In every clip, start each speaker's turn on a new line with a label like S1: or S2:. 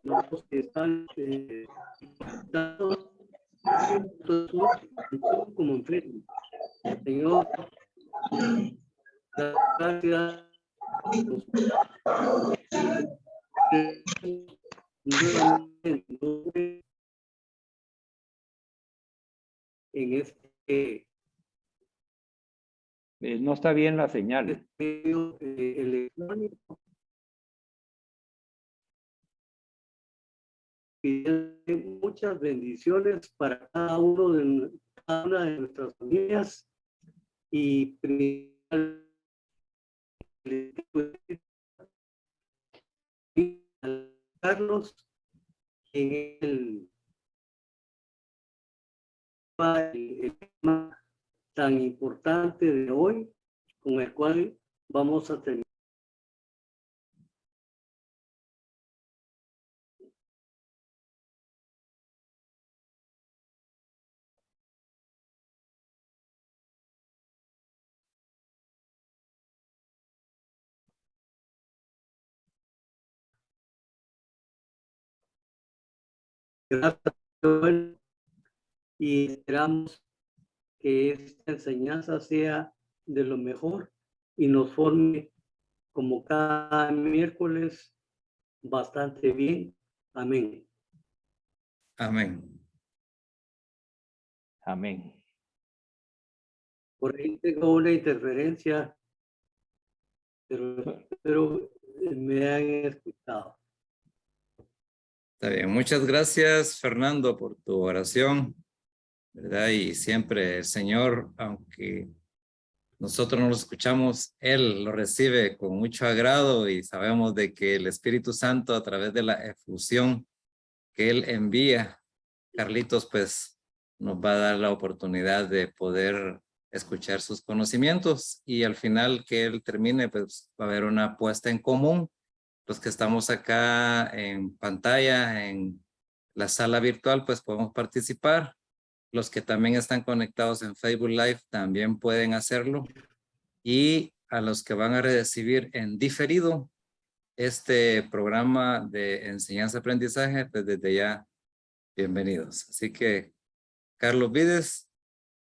S1: los que están como enfermos. Señor, gracias. Nuevamente en este
S2: No está bien la señal.
S1: medio electrónico. Y muchas bendiciones para cada cada una de nuestras familias y Carlos en el tema tan importante de hoy con el cual vamos a terminar. Gracias, Joel, y esperamos que esta enseñanza sea de lo mejor y nos forme como cada miércoles bastante bien. Amén.
S3: Amén.
S2: Amén.
S1: Por ahí tengo una interferencia, pero espero me han escuchado.
S3: Está bien. Muchas gracias, Fernando, por tu oración, ¿verdad? Y siempre el Señor, aunque nosotros no lo escuchamos, Él lo recibe con mucho agrado y sabemos de que el Espíritu Santo, a través de la efusión que Él envía, Carlitos, pues nos va a dar la oportunidad de poder escuchar sus conocimientos y al final que Él termine, pues va a haber una puesta en común. Los que estamos acá en pantalla, en la sala virtual, pues podemos participar. Los que también están conectados en Facebook Live también pueden hacerlo. Y a los que van a recibir en diferido este programa de enseñanza-aprendizaje, pues desde ya, bienvenidos. Así que, Carlos Vides,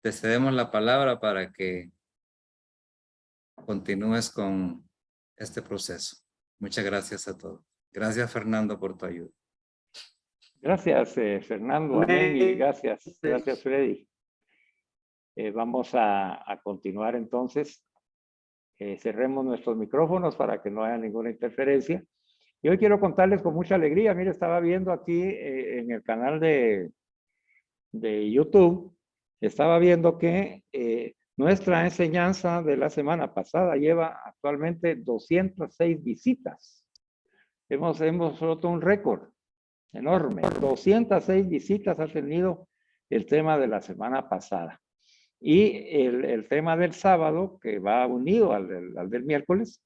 S3: te cedemos la palabra para que continúes con este proceso. Muchas gracias a todos. Gracias, Fernando, por tu ayuda.
S2: Gracias, Fernando. Amén. Y gracias, Freddy. Vamos a continuar entonces. Cerremos nuestros micrófonos para que no haya ninguna interferencia. Y hoy quiero contarles con mucha alegría. Mire, estaba viendo aquí en el canal de YouTube, estaba viendo que nuestra enseñanza de la semana pasada lleva actualmente 206 visitas. Hemos roto un récord enorme. 206 visitas ha tenido el tema de la semana pasada. Y el tema del sábado, que va unido al del miércoles,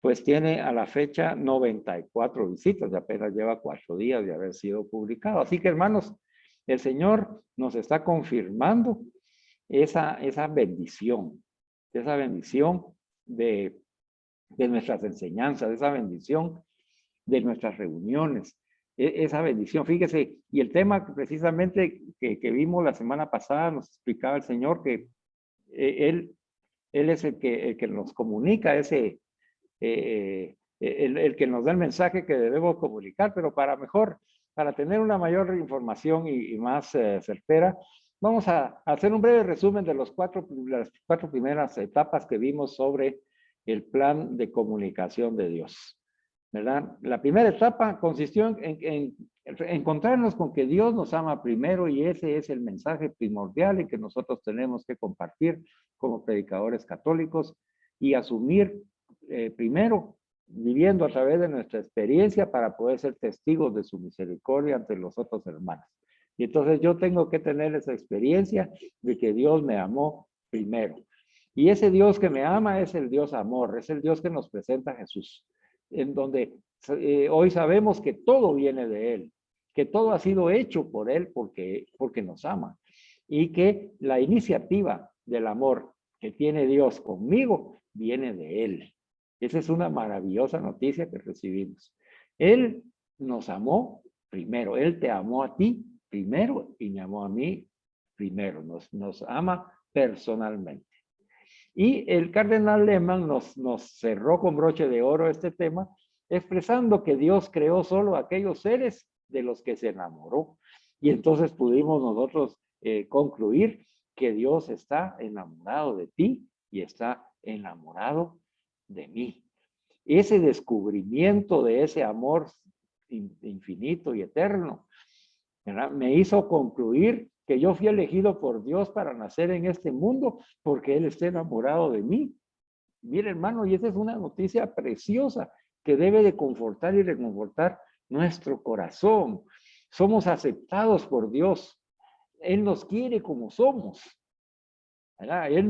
S2: pues tiene a la fecha 94 visitas, y apenas lleva 4 días de haber sido publicado. Así que, hermanos, el Señor nos está confirmando esa bendición de nuestras enseñanzas, esa bendición de nuestras reuniones, esa bendición. Fíjese, y el tema precisamente que vimos la semana pasada, nos explicaba el Señor que Él es el que nos comunica el que nos da el mensaje que debemos comunicar, pero para tener una mayor información y más certera, vamos a hacer un breve resumen de las 4 primeras etapas que vimos sobre el plan de comunicación de Dios, ¿verdad? La primera etapa consistió en encontrarnos con que Dios nos ama primero y ese es el mensaje primordial y que nosotros tenemos que compartir como predicadores católicos y asumir primero viviendo a través de nuestra experiencia para poder ser testigos de su misericordia ante los otros hermanos. Y entonces yo tengo que tener esa experiencia de que Dios me amó primero. Y ese Dios que me ama es el Dios amor, es el Dios que nos presenta a Jesús, en donde hoy sabemos que todo viene de Él, que todo ha sido hecho por Él porque nos ama. Y que la iniciativa del amor que tiene Dios conmigo viene de Él. Esa es una maravillosa noticia que recibimos. Él nos amó primero. Él te amó a ti primero y me amó a mí primero. Nos ama personalmente. Y el cardenal Lehmann nos cerró con broche de oro este tema, expresando que Dios creó solo aquellos seres de los que se enamoró. Y entonces pudimos nosotros concluir que Dios está enamorado de ti y está enamorado de mí. Ese descubrimiento de ese amor infinito y eterno, ¿verdad?, me hizo concluir que yo fui elegido por Dios para nacer en este mundo porque Él está enamorado de mí. Mire, hermano, y esa es una noticia preciosa que debe de confortar y reconfortar nuestro corazón. Somos aceptados por Dios. Él nos quiere como somos, ¿verdad? Él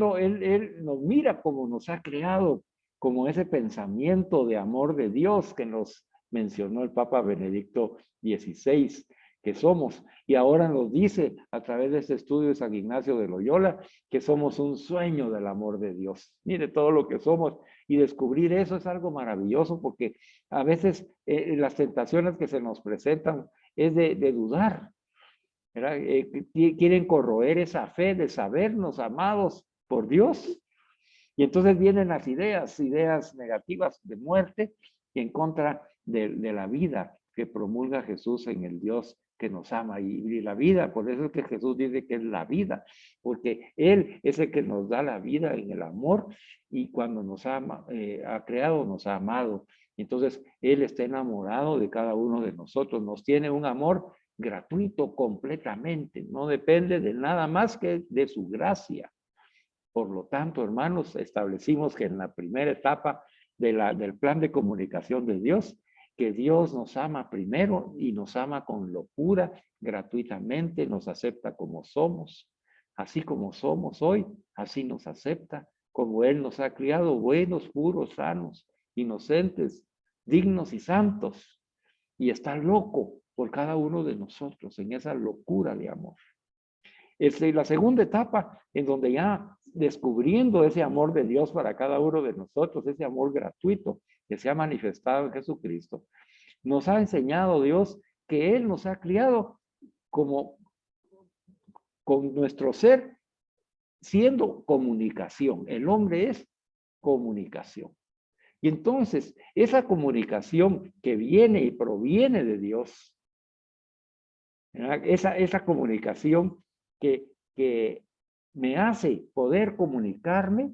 S2: nos mira como nos ha creado, como ese pensamiento de amor de Dios que nos mencionó el Papa Benedicto XVI, que somos. Y ahora nos dice a través de este estudio de San Ignacio de Loyola que somos un sueño del amor de Dios. Mire todo lo que somos, y descubrir eso es algo maravilloso, porque a veces las tentaciones que se nos presentan es de dudar, ¿verdad? Quieren corroer esa fe de sabernos amados por Dios. Y entonces vienen las ideas negativas de muerte en contra de la vida que promulga Jesús en el Dios que nos ama. Y la vida, por eso es que Jesús dice que es la vida, porque Él es el que nos da la vida en el amor, y cuando nos ama, ha creado, nos ha amado. Entonces Él está enamorado de cada uno de nosotros, nos tiene un amor gratuito completamente, no depende de nada más que de su gracia. Por lo tanto, hermanos, establecimos que en la primera etapa del plan de comunicación de Dios, que Dios nos ama primero y nos ama con locura, gratuitamente, nos acepta como somos. Así como somos hoy, así nos acepta, como Él nos ha criado buenos, puros, sanos, inocentes, dignos y santos. Y está loco por cada uno de nosotros en esa locura de amor. La segunda etapa, en donde ya descubriendo ese amor de Dios para cada uno de nosotros, ese amor gratuito que se ha manifestado en Jesucristo, nos ha enseñado Dios que Él nos ha criado como con nuestro ser siendo comunicación. El hombre es comunicación. Y entonces, esa comunicación que viene y proviene de Dios, esa comunicación que me hace poder comunicarme,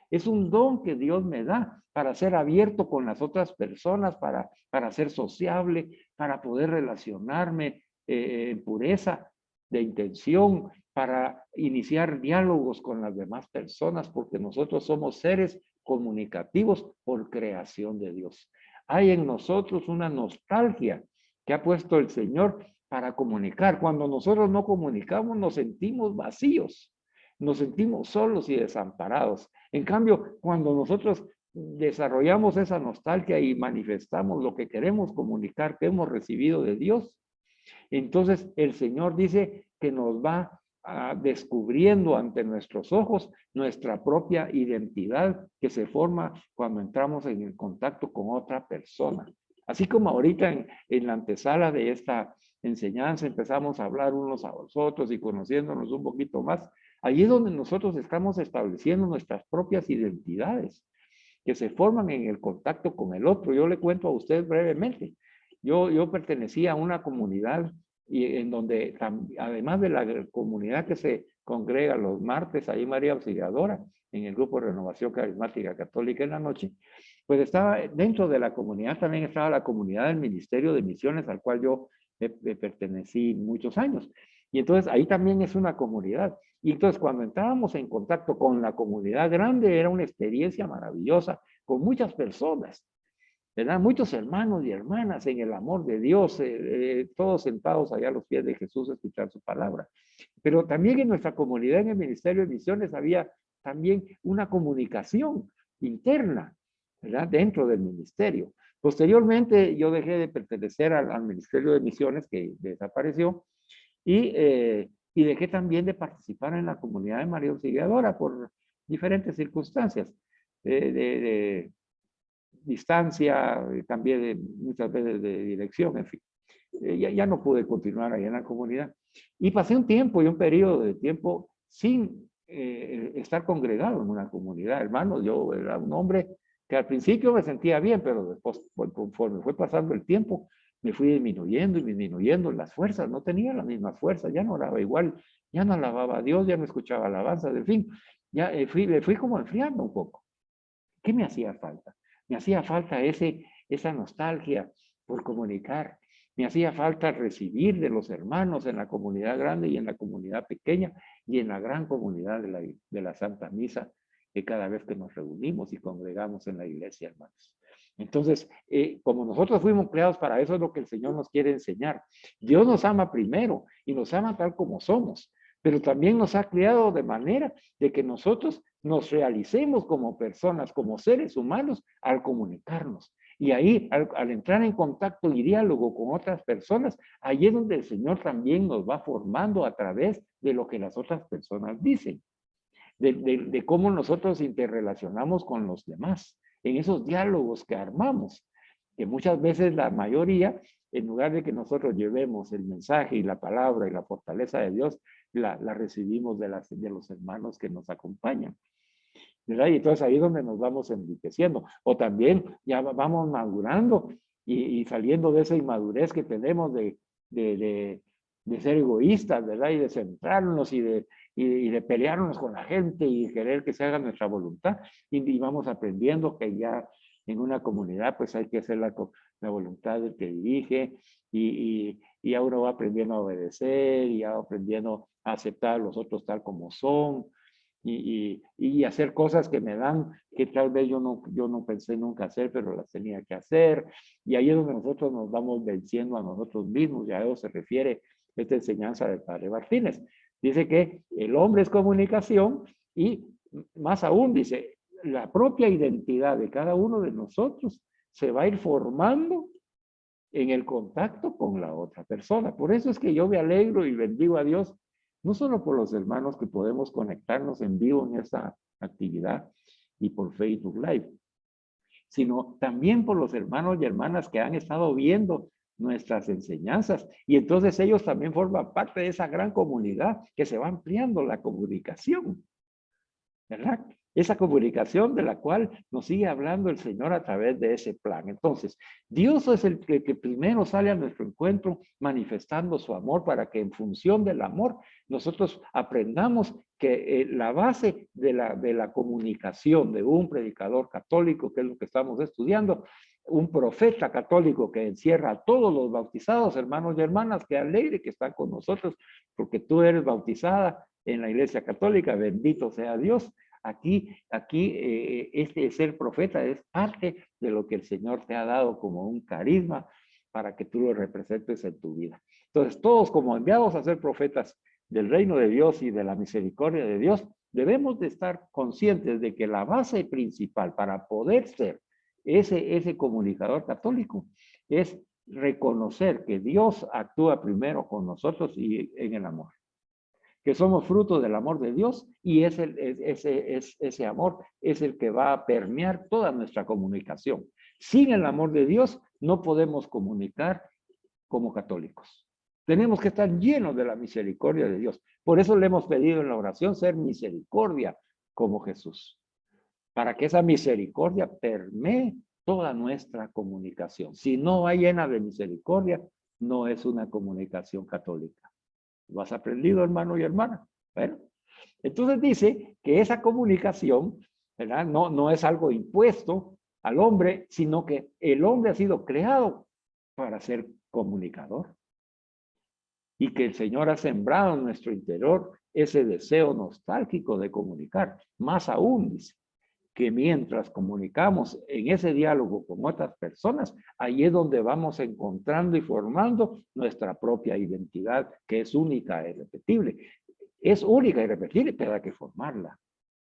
S2: es un don que Dios me da para ser abierto con las otras personas, para ser sociable, para poder relacionarme en pureza de intención, para iniciar diálogos con las demás personas, porque nosotros somos seres comunicativos por creación de Dios. Hay en nosotros una nostalgia que ha puesto el Señor para comunicar. Cuando nosotros no comunicamos, nos sentimos vacíos, nos sentimos solos y desamparados. En cambio, cuando nosotros desarrollamos esa nostalgia y manifestamos lo que queremos comunicar, que hemos recibido de Dios, entonces el Señor dice que nos va descubriendo ante nuestros ojos nuestra propia identidad que se forma cuando entramos en el contacto con otra persona. Así como ahorita en la antesala de esta enseñanza empezamos a hablar unos a los otros y conociéndonos un poquito más, allí es donde nosotros estamos estableciendo nuestras propias identidades que se forman en el contacto con el otro. Yo le cuento a usted brevemente. Yo pertenecía a una comunidad y en donde, además de la comunidad que se congrega los martes, ahí María Auxiliadora, en el grupo de Renovación Carismática Católica en la noche, pues estaba dentro de la comunidad, también estaba la comunidad del Ministerio de Misiones, al cual yo pertenecí muchos años. Y entonces ahí también es una comunidad. Y entonces cuando entrábamos en contacto con la comunidad grande, era una experiencia maravillosa, con muchas personas, ¿verdad? Muchos hermanos y hermanas en el amor de Dios, todos sentados allá a los pies de Jesús a escuchar su palabra. Pero también en nuestra comunidad, en el Ministerio de Misiones, había también una comunicación interna, ¿verdad? Dentro del ministerio. Posteriormente, yo dejé de pertenecer al Ministerio de Misiones, que desapareció, y dejé también de participar en la comunidad de María Auxiliadora por diferentes circunstancias distancia, cambié muchas veces de dirección, en fin. Ya no pude continuar ahí en la comunidad. Y pasé un tiempo y un periodo de tiempo sin estar congregado en una comunidad. Hermanos, yo era un hombre que al principio me sentía bien, pero después, conforme fue pasando el tiempo, me fui disminuyendo y disminuyendo las fuerzas. No tenía las mismas fuerzas, ya no oraba igual, ya no alababa a Dios, ya no escuchaba alabanzas, en fin, ya me fui como enfriando un poco. ¿Qué me hacía falta? Me hacía falta esa nostalgia por comunicar. Me hacía falta recibir de los hermanos en la comunidad grande y en la comunidad pequeña y en la gran comunidad de la Santa Misa, que cada vez que nos reunimos y congregamos en la iglesia, hermanos. Entonces, como nosotros fuimos creados para eso, es lo que el Señor nos quiere enseñar. Dios nos ama primero y nos ama tal como somos, pero también nos ha creado de manera de que nosotros nos realicemos como personas, como seres humanos, al comunicarnos. Y ahí, al entrar en contacto y diálogo con otras personas, ahí es donde el Señor también nos va formando a través de lo que las otras personas dicen, de cómo nosotros interrelacionamos con los demás, en esos diálogos que armamos, que muchas veces la mayoría, en lugar de que nosotros llevemos el mensaje y la palabra y la fortaleza de Dios, la recibimos de los hermanos que nos acompañan. ¿Verdad? Y entonces ahí es donde nos vamos enriqueciendo. O también ya vamos madurando y saliendo de esa inmadurez que tenemos de ser egoístas, ¿verdad? Y de centrarnos y de pelearnos con la gente y querer que se haga nuestra voluntad. Y vamos aprendiendo que ya en una comunidad pues hay que hacer la voluntad del que dirige y ya uno va aprendiendo a obedecer y ya va aprendiendo a aceptar a los otros tal como son. Y hacer cosas que me dan, que tal vez yo no pensé nunca hacer, pero las tenía que hacer. Y ahí es donde nosotros nos vamos venciendo a nosotros mismos, y a eso se refiere esta enseñanza del Padre Martínez. Dice que el hombre es comunicación y más aún dice, la propia identidad de cada uno de nosotros se va a ir formando en el contacto con la otra persona. Por eso es que yo me alegro y bendigo a Dios no solo por los hermanos que podemos conectarnos en vivo en esta actividad y por Facebook Live, sino también por los hermanos y hermanas que han estado viendo nuestras enseñanzas. Y entonces ellos también forman parte de esa gran comunidad que se va ampliando la comunicación, ¿verdad? Esa comunicación de la cual nos sigue hablando el Señor a través de ese plan. Entonces, Dios es el que primero sale a nuestro encuentro manifestando su amor para que en función del amor nosotros aprendamos que la base de la comunicación de un predicador católico, que es lo que estamos estudiando, un profeta católico que encierra a todos los bautizados, hermanos y hermanas, que alegre que están con nosotros, porque tú eres bautizada en la Iglesia Católica, bendito sea Dios. Aquí este ser profeta es parte de lo que el Señor te ha dado como un carisma para que tú lo representes en tu vida. Entonces, todos como enviados a ser profetas del reino de Dios y de la misericordia de Dios, debemos de estar conscientes de que la base principal para poder ser ese comunicador católico es reconocer que Dios actúa primero con nosotros y en el amor, que somos fruto del amor de Dios y ese amor es el que va a permear toda nuestra comunicación. Sin el amor de Dios no podemos comunicar como católicos. Tenemos que estar llenos de la misericordia de Dios. Por eso le hemos pedido en la oración ser misericordia como Jesús, para que esa misericordia permee toda nuestra comunicación. Si no va llena de misericordia, no es una comunicación católica. ¿Lo has aprendido, hermano y hermana? Bueno, entonces dice que esa comunicación, ¿verdad? No es algo impuesto al hombre, sino que el hombre ha sido creado para ser comunicador. Y que el Señor ha sembrado en nuestro interior ese deseo nostálgico de comunicar. Más aún, dice, que mientras comunicamos en ese diálogo con otras personas, ahí es donde vamos encontrando y formando nuestra propia identidad, que es única e irrepetible. Es única y irrepetible, pero hay que formarla.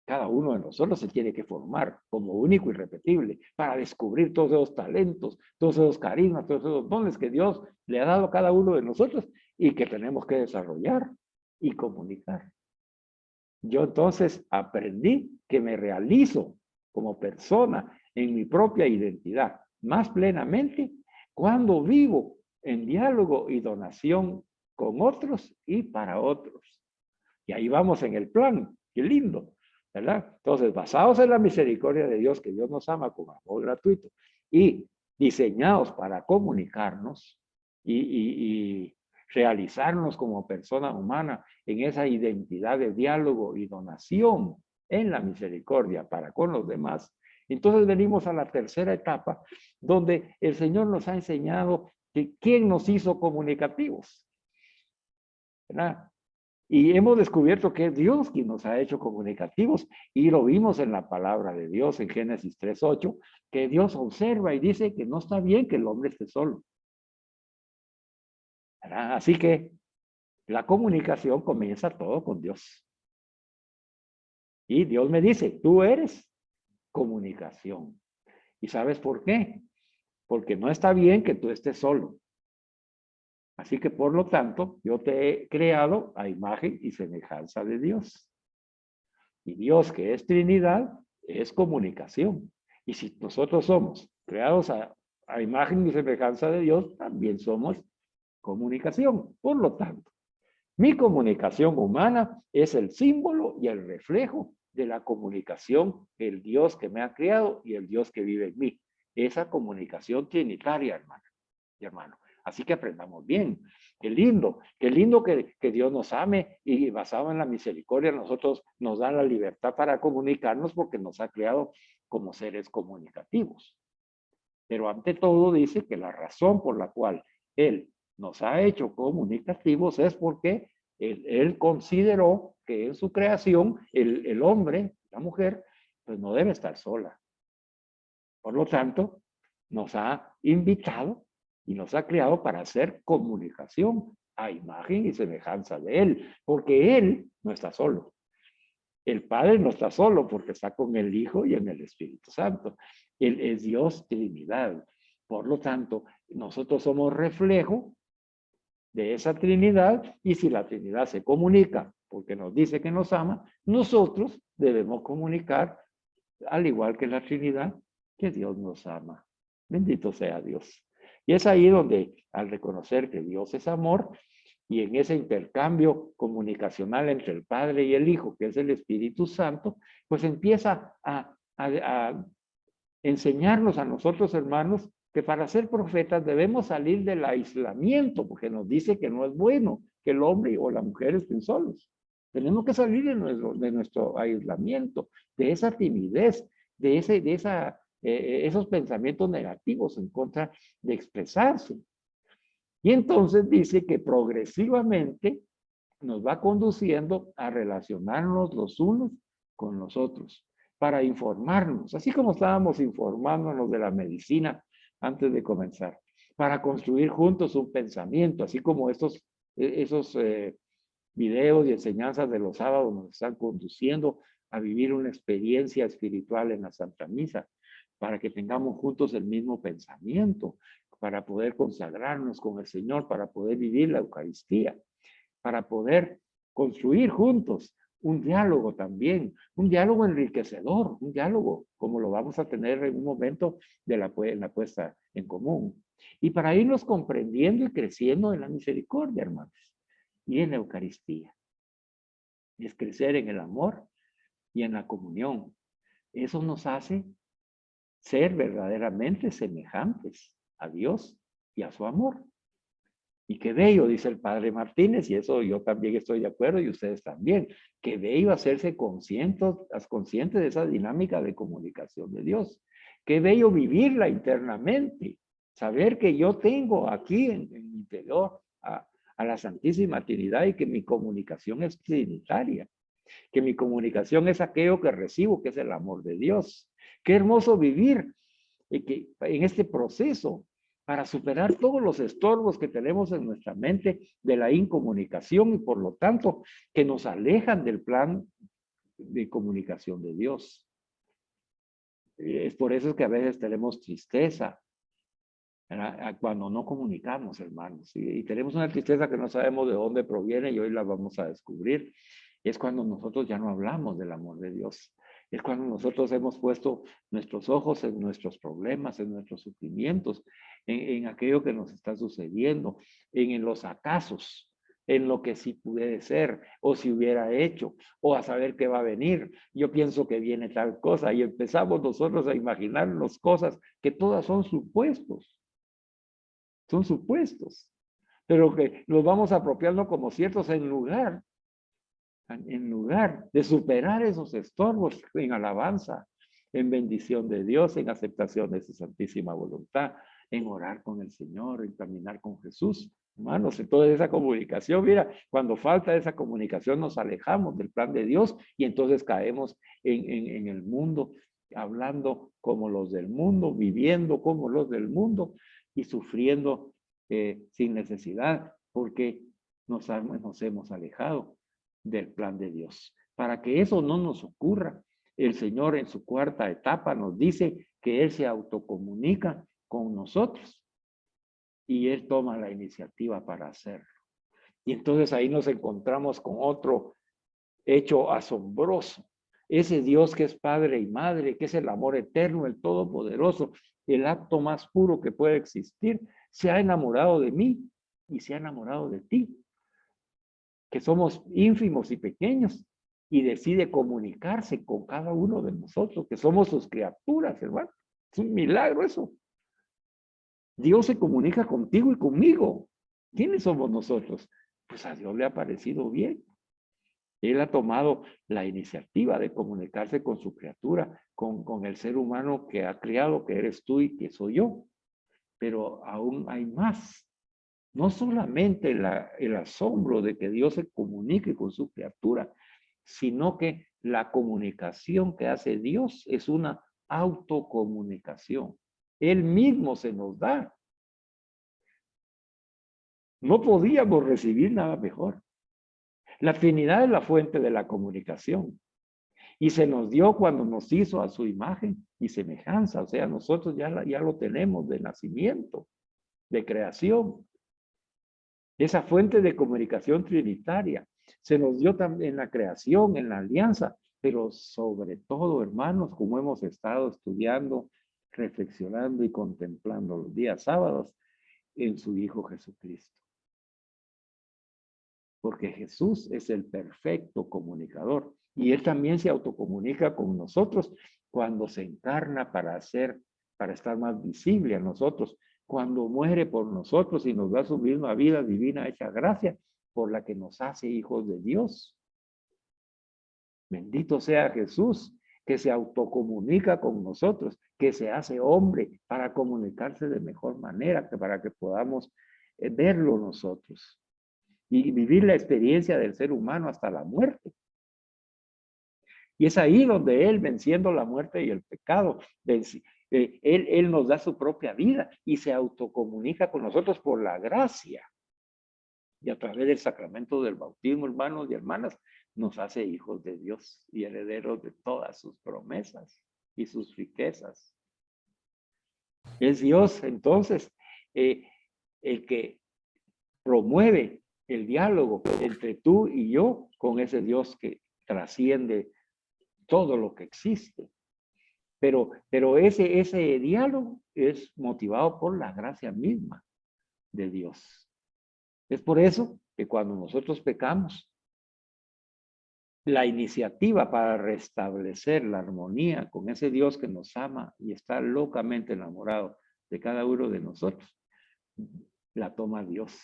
S2: Cada uno de nosotros se tiene que formar como único y irrepetible para descubrir todos esos talentos, todos esos carismas, todos esos dones que Dios le ha dado a cada uno de nosotros y que tenemos que desarrollar y comunicar. Yo entonces aprendí que me realizo como persona en mi propia identidad, más plenamente cuando vivo en diálogo y donación con otros y para otros. Y ahí vamos en el plan, qué lindo, ¿verdad? Entonces, basados en la misericordia de Dios, que Dios nos ama con amor gratuito, y diseñados para comunicarnos y realizarnos como persona humana en esa identidad de diálogo y donación en la misericordia para con los demás. Entonces venimos a la tercera etapa, donde el Señor nos ha enseñado que quién nos hizo comunicativos, ¿verdad? Y hemos descubierto que es Dios quien nos ha hecho comunicativos, y lo vimos en la palabra de Dios en Génesis 3:8, que Dios observa y dice que no está bien que el hombre esté solo, ¿verdad? Así que la comunicación comienza todo con Dios. Y Dios me dice, tú eres comunicación. ¿Y sabes por qué? Porque no está bien que tú estés solo. Así que por lo tanto, yo te he creado a imagen y semejanza de Dios. Y Dios, que es Trinidad, es comunicación. Y si nosotros somos creados a imagen y semejanza de Dios, también somos comunicación. Por lo tanto, mi comunicación humana es el símbolo y el reflejo de la comunicación del Dios que me ha creado y el Dios que vive en mí. Esa comunicación trinitaria, hermano y hermano. Así que aprendamos bien. Qué lindo que Dios nos ame, y basado en la misericordia nosotros nos da la libertad para comunicarnos porque nos ha creado como seres comunicativos. Pero ante todo dice que la razón por la cual Él nos ha hecho comunicativos es porque Él consideró que en su creación el hombre, la mujer, pues no debe estar sola. Por lo tanto, nos ha invitado y nos ha creado para hacer comunicación a imagen y semejanza de Él, porque Él no está solo. El Padre no está solo porque está con el Hijo y en el Espíritu Santo. Él es Dios Trinidad. Por lo tanto, nosotros somos reflejo de esa Trinidad, y si la Trinidad se comunica porque nos dice que nos ama, nosotros debemos comunicar, al igual que la Trinidad, que Dios nos ama. Bendito sea Dios. Y es ahí donde, al reconocer que Dios es amor, y en ese intercambio comunicacional entre el Padre y el Hijo, que es el Espíritu Santo, pues empieza a enseñarnos a nosotros, hermanos, que para ser profetas debemos salir del aislamiento, porque nos dice que no es bueno que el hombre o la mujer estén solos. Tenemos que salir de nuestro aislamiento, de esa timidez, de esos pensamientos negativos en contra de expresarse. Y entonces dice que progresivamente nos va conduciendo a relacionarnos los unos con los otros, para informarnos, así como estábamos informándonos de la medicina antes de comenzar, para construir juntos un pensamiento, así como esos videos y enseñanzas de los sábados nos están conduciendo a vivir una experiencia espiritual en la Santa Misa, para que tengamos juntos el mismo pensamiento, para poder consagrarnos con el Señor, para poder vivir la Eucaristía, para poder construir juntos un diálogo también, un diálogo enriquecedor, un diálogo como lo vamos a tener en un momento de la puesta en común. Y para irnos comprendiendo y creciendo en la misericordia, hermanos, y en la Eucaristía. Es crecer en el amor y en la comunión. Eso nos hace ser verdaderamente semejantes a Dios y a su amor. Y qué bello, dice el padre Martínez, y eso yo también estoy de acuerdo, y ustedes también, qué bello hacerse conscientes de esa dinámica de comunicación de Dios. Qué bello vivirla internamente, saber que yo tengo aquí en mi interior a la Santísima Trinidad, y que mi comunicación es trinitaria, que mi comunicación es aquello que recibo, que es el amor de Dios. Qué hermoso vivir en este proceso, para superar todos los estorbos que tenemos en nuestra mente de la incomunicación, y por lo tanto que nos alejan del plan de comunicación de Dios. Es por eso que a veces tenemos tristeza cuando no comunicamos, hermanos, y tenemos una tristeza que no sabemos de dónde proviene, y hoy la vamos a descubrir. Es cuando nosotros ya no hablamos del amor de Dios. Es cuando nosotros hemos puesto nuestros ojos en nuestros problemas, en nuestros sufrimientos, en aquello que nos está sucediendo, en los acasos, en lo que sí puede ser, o si hubiera hecho, o a saber qué va a venir. Yo pienso que viene tal cosa, y empezamos nosotros a imaginarnos cosas que todas son supuestos, pero que los vamos apropiando como ciertos en lugar de superar esos estorbos en alabanza, en bendición de Dios, en aceptación de su santísima voluntad, en orar con el Señor, en caminar con Jesús. Hermanos, en toda esa comunicación, mira, cuando falta esa comunicación nos alejamos del plan de Dios y entonces caemos en el mundo, hablando como los del mundo, viviendo como los del mundo y sufriendo sin necesidad, porque nos hemos alejado del plan de Dios. Para que eso no nos ocurra, el Señor en su cuarta etapa nos dice que Él se autocomunica con nosotros y Él toma la iniciativa para hacerlo. Y entonces ahí nos encontramos con otro hecho asombroso. Ese Dios que es Padre y Madre, que es el amor eterno, el Todopoderoso, el acto más puro que puede existir, se ha enamorado de mí y se ha enamorado de ti, que somos ínfimos y pequeños, y decide comunicarse con cada uno de nosotros, que somos sus criaturas, hermano. Es un milagro eso. Dios se comunica contigo y conmigo. ¿Quiénes somos nosotros? Pues a Dios le ha parecido bien. Él ha tomado la iniciativa de comunicarse con su criatura, con el ser humano que ha criado, que eres tú y que soy yo. Pero aún hay más. No solamente el asombro de que Dios se comunique con su criatura, sino que la comunicación que hace Dios es una autocomunicación. Él mismo se nos da. No podíamos recibir nada mejor. La Trinidad es la fuente de la comunicación. Y se nos dio cuando nos hizo a su imagen y semejanza. O sea, nosotros ya lo tenemos de nacimiento, de creación. Esa fuente de comunicación trinitaria se nos dio también en la creación, en la alianza, pero sobre todo, hermanos, como hemos estado estudiando, reflexionando y contemplando los días sábados, en su Hijo Jesucristo. Porque Jesús es el perfecto comunicador y Él también se autocomunica con nosotros cuando se encarna para estar más visible a nosotros, cuando muere por nosotros y nos da su misma vida divina hecha gracia, por la que nos hace hijos de Dios. Bendito sea Jesús, que se autocomunica con nosotros, que se hace hombre para comunicarse de mejor manera, para que podamos verlo nosotros y vivir la experiencia del ser humano hasta la muerte. Y es ahí donde Él, venciendo la muerte y el pecado, Él nos da su propia vida y se autocomunica con nosotros por la gracia. Y a través del sacramento del bautismo, hermanos y hermanas, nos hace hijos de Dios y herederos de todas sus promesas y sus riquezas. Es Dios, entonces, el que promueve el diálogo entre tú y yo con ese Dios que trasciende todo lo que existe. Pero ese diálogo es motivado por la gracia misma de Dios. Es por eso que cuando nosotros pecamos, la iniciativa para restablecer la armonía con ese Dios que nos ama y está locamente enamorado de cada uno de nosotros, la toma Dios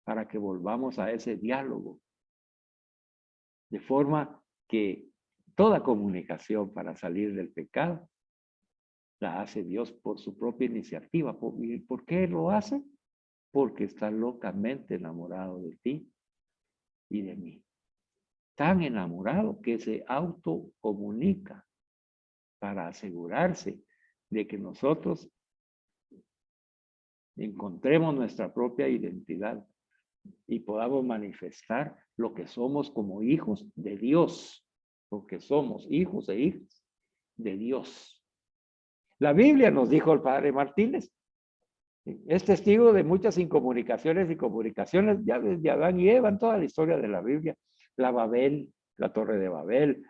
S2: para que volvamos a ese diálogo. De forma que toda comunicación para salir del pecado la hace Dios por su propia iniciativa. ¿Por qué lo hace? Porque está locamente enamorado de ti y de mí. Tan enamorado que se autocomunica para asegurarse de que nosotros encontremos nuestra propia identidad y podamos manifestar lo que somos como hijos de Dios, porque somos hijos e hijas de Dios. La Biblia, nos dijo el padre Martínez, es testigo de muchas incomunicaciones y comunicaciones, ya desde Adán y Eva, en toda la historia de la Biblia. La Babel, la Torre de Babel,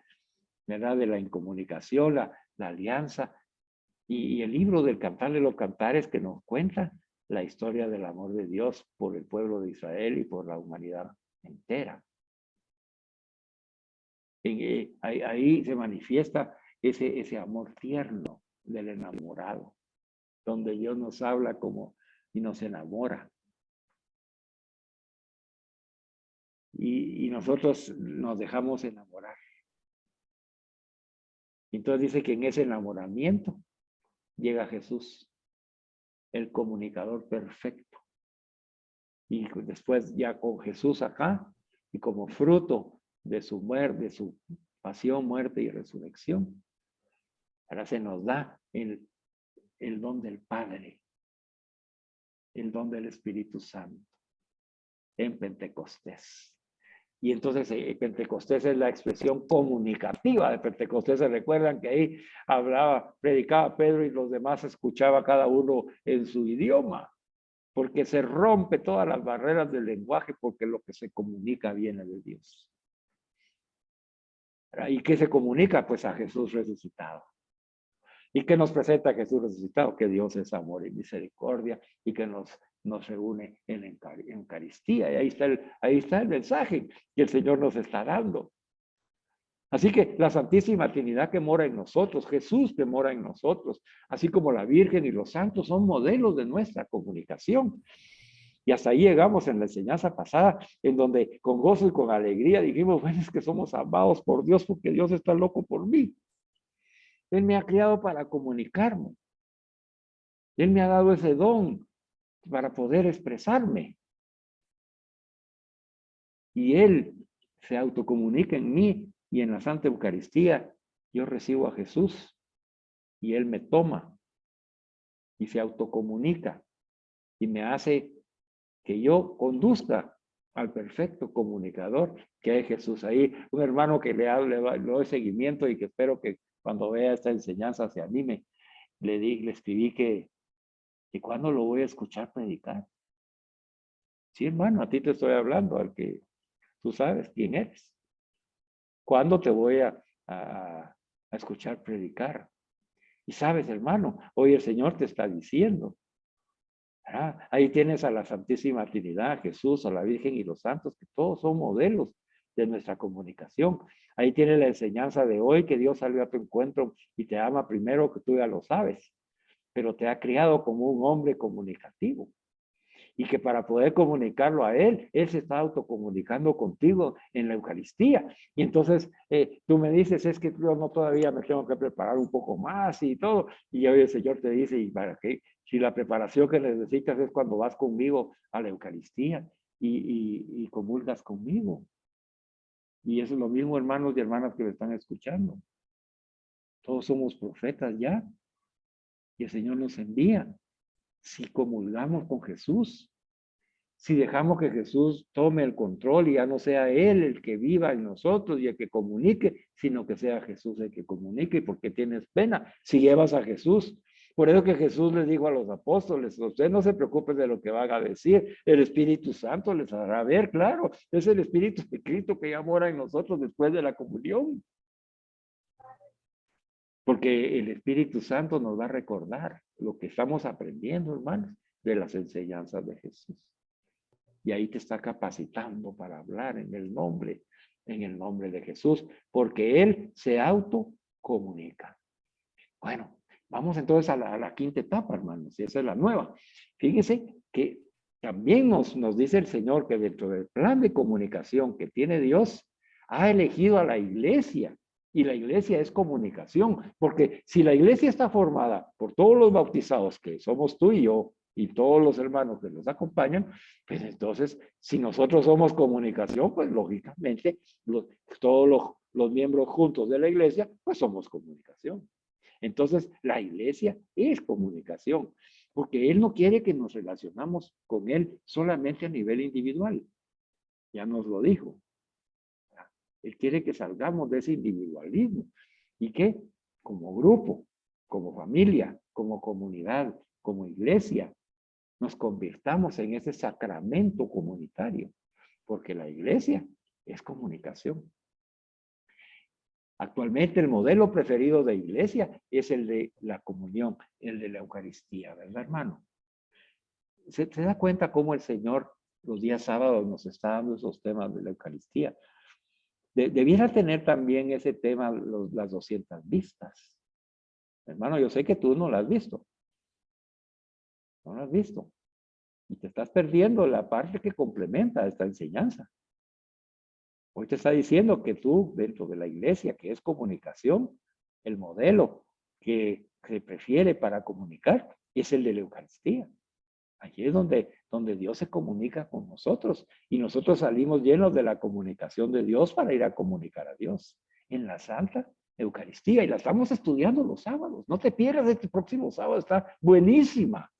S2: ¿verdad? De la incomunicación, la alianza. Y el libro del Cantar de los Cantares que nos cuenta la historia del amor de Dios por el pueblo de Israel y por la humanidad entera. Ahí se manifiesta ese amor tierno del enamorado, donde Dios nos habla como y nos enamora. Y nosotros nos dejamos enamorar. Entonces dice que en ese enamoramiento llega Jesús, el comunicador perfecto. Y después ya con Jesús acá, y como fruto de su muerte, de su pasión, muerte y resurrección, ahora se nos da el don del Padre, el don del Espíritu Santo en Pentecostés. Y entonces Pentecostés es la expresión comunicativa de Pentecostés. Se recuerdan que ahí predicaba Pedro y los demás escuchaba cada uno en su idioma, porque se rompe todas las barreras del lenguaje, porque lo que se comunica viene de Dios. ¿Y qué se comunica? Pues a Jesús resucitado. ¿Y qué nos presenta Jesús resucitado? Que Dios es amor y misericordia y que nos reúne en la Eucaristía. Y ahí está el mensaje que el Señor nos está dando. Así que la Santísima Trinidad que mora en nosotros, Jesús que mora en nosotros, así como la Virgen y los santos son modelos de nuestra comunicación. Y hasta ahí llegamos en la enseñanza pasada, en donde con gozo y con alegría dijimos, bueno, es que somos amados por Dios porque Dios está loco por mí. Él me ha criado para comunicarme. Él me ha dado ese don para poder expresarme. Y Él se autocomunica en mí y en la Santa Eucaristía. Yo recibo a Jesús y Él me toma y se autocomunica y me hace que yo conduzca al perfecto comunicador que es Jesús. Ahí un hermano que le doy seguimiento y que espero que cuando vea esta enseñanza se anime. Le escribí que ¿cuándo lo voy a escuchar predicar? Sí, hermano, a ti te estoy hablando, al que tú sabes quién eres. ¿Cuándo te voy a escuchar predicar? Y sabes, hermano, hoy el Señor te está diciendo. Ahí tienes a la Santísima Trinidad, a Jesús, a la Virgen y los santos, que todos son modelos de nuestra comunicación. Ahí tienes la enseñanza de hoy, que Dios salió a tu encuentro y te ama primero, que tú ya lo sabes, pero te ha criado como un hombre comunicativo. Y que para poder comunicarlo a Él se está autocomunicando contigo en la Eucaristía. Y entonces tú me dices, es que yo no todavía me tengo que preparar un poco más y todo. Y hoy el Señor te dice, ¿y para qué? Si la preparación que necesitas es cuando vas conmigo a la Eucaristía y comulgas conmigo. Y eso es lo mismo, hermanos y hermanas que me están escuchando. Todos somos profetas ya. Y el Señor nos envía. Si comulgamos con Jesús, si dejamos que Jesús tome el control y ya no sea Él el que viva en nosotros y el que comunique, sino que sea Jesús el que comunique, porque tienes pena si llevas a Jesús. Por eso que Jesús les dijo a los apóstoles, usted no se preocupe de lo que van a decir, el Espíritu Santo les hará ver, claro, es el Espíritu de Cristo que ya mora en nosotros después de la comunión. Porque el Espíritu Santo nos va a recordar lo que estamos aprendiendo, hermanos, de las enseñanzas de Jesús. Y ahí te está capacitando para hablar en el nombre de Jesús, porque Él se autocomunica. Bueno, vamos entonces a la quinta etapa, hermanos, y esa es la nueva. Fíjense que también nos dice el Señor que dentro del plan de comunicación que tiene Dios, ha elegido a la iglesia. Y la iglesia es comunicación, porque si la iglesia está formada por todos los bautizados, que somos tú y yo, y todos los hermanos que nos acompañan, pues entonces, si nosotros somos comunicación, pues lógicamente todos los miembros juntos de la iglesia, pues somos comunicación. Entonces, la iglesia es comunicación, porque Él no quiere que nos relacionamos con Él solamente a nivel individual. Ya nos lo dijo. Él quiere que salgamos de ese individualismo y que como grupo, como familia, como comunidad, como iglesia, nos convirtamos en ese sacramento comunitario, porque la iglesia es comunicación. Actualmente el modelo preferido de iglesia es el de la comunión, el de la Eucaristía, ¿verdad, hermano? ¿Se da cuenta cómo el Señor los días sábados nos está dando esos temas de la Eucaristía? Debiera tener también ese tema las 200 vistas. Hermano, yo sé que tú no lo has visto. No lo has visto. Y te estás perdiendo la parte que complementa esta enseñanza. Hoy te está diciendo que tú, dentro de la iglesia, que es comunicación, el modelo que se prefiere para comunicar es el de la Eucaristía. Allí es donde Dios se comunica con nosotros y nosotros salimos llenos de la comunicación de Dios para ir a comunicar a Dios en la Santa Eucaristía, y la estamos estudiando los sábados. No te pierdas, este próximo sábado está buenísima.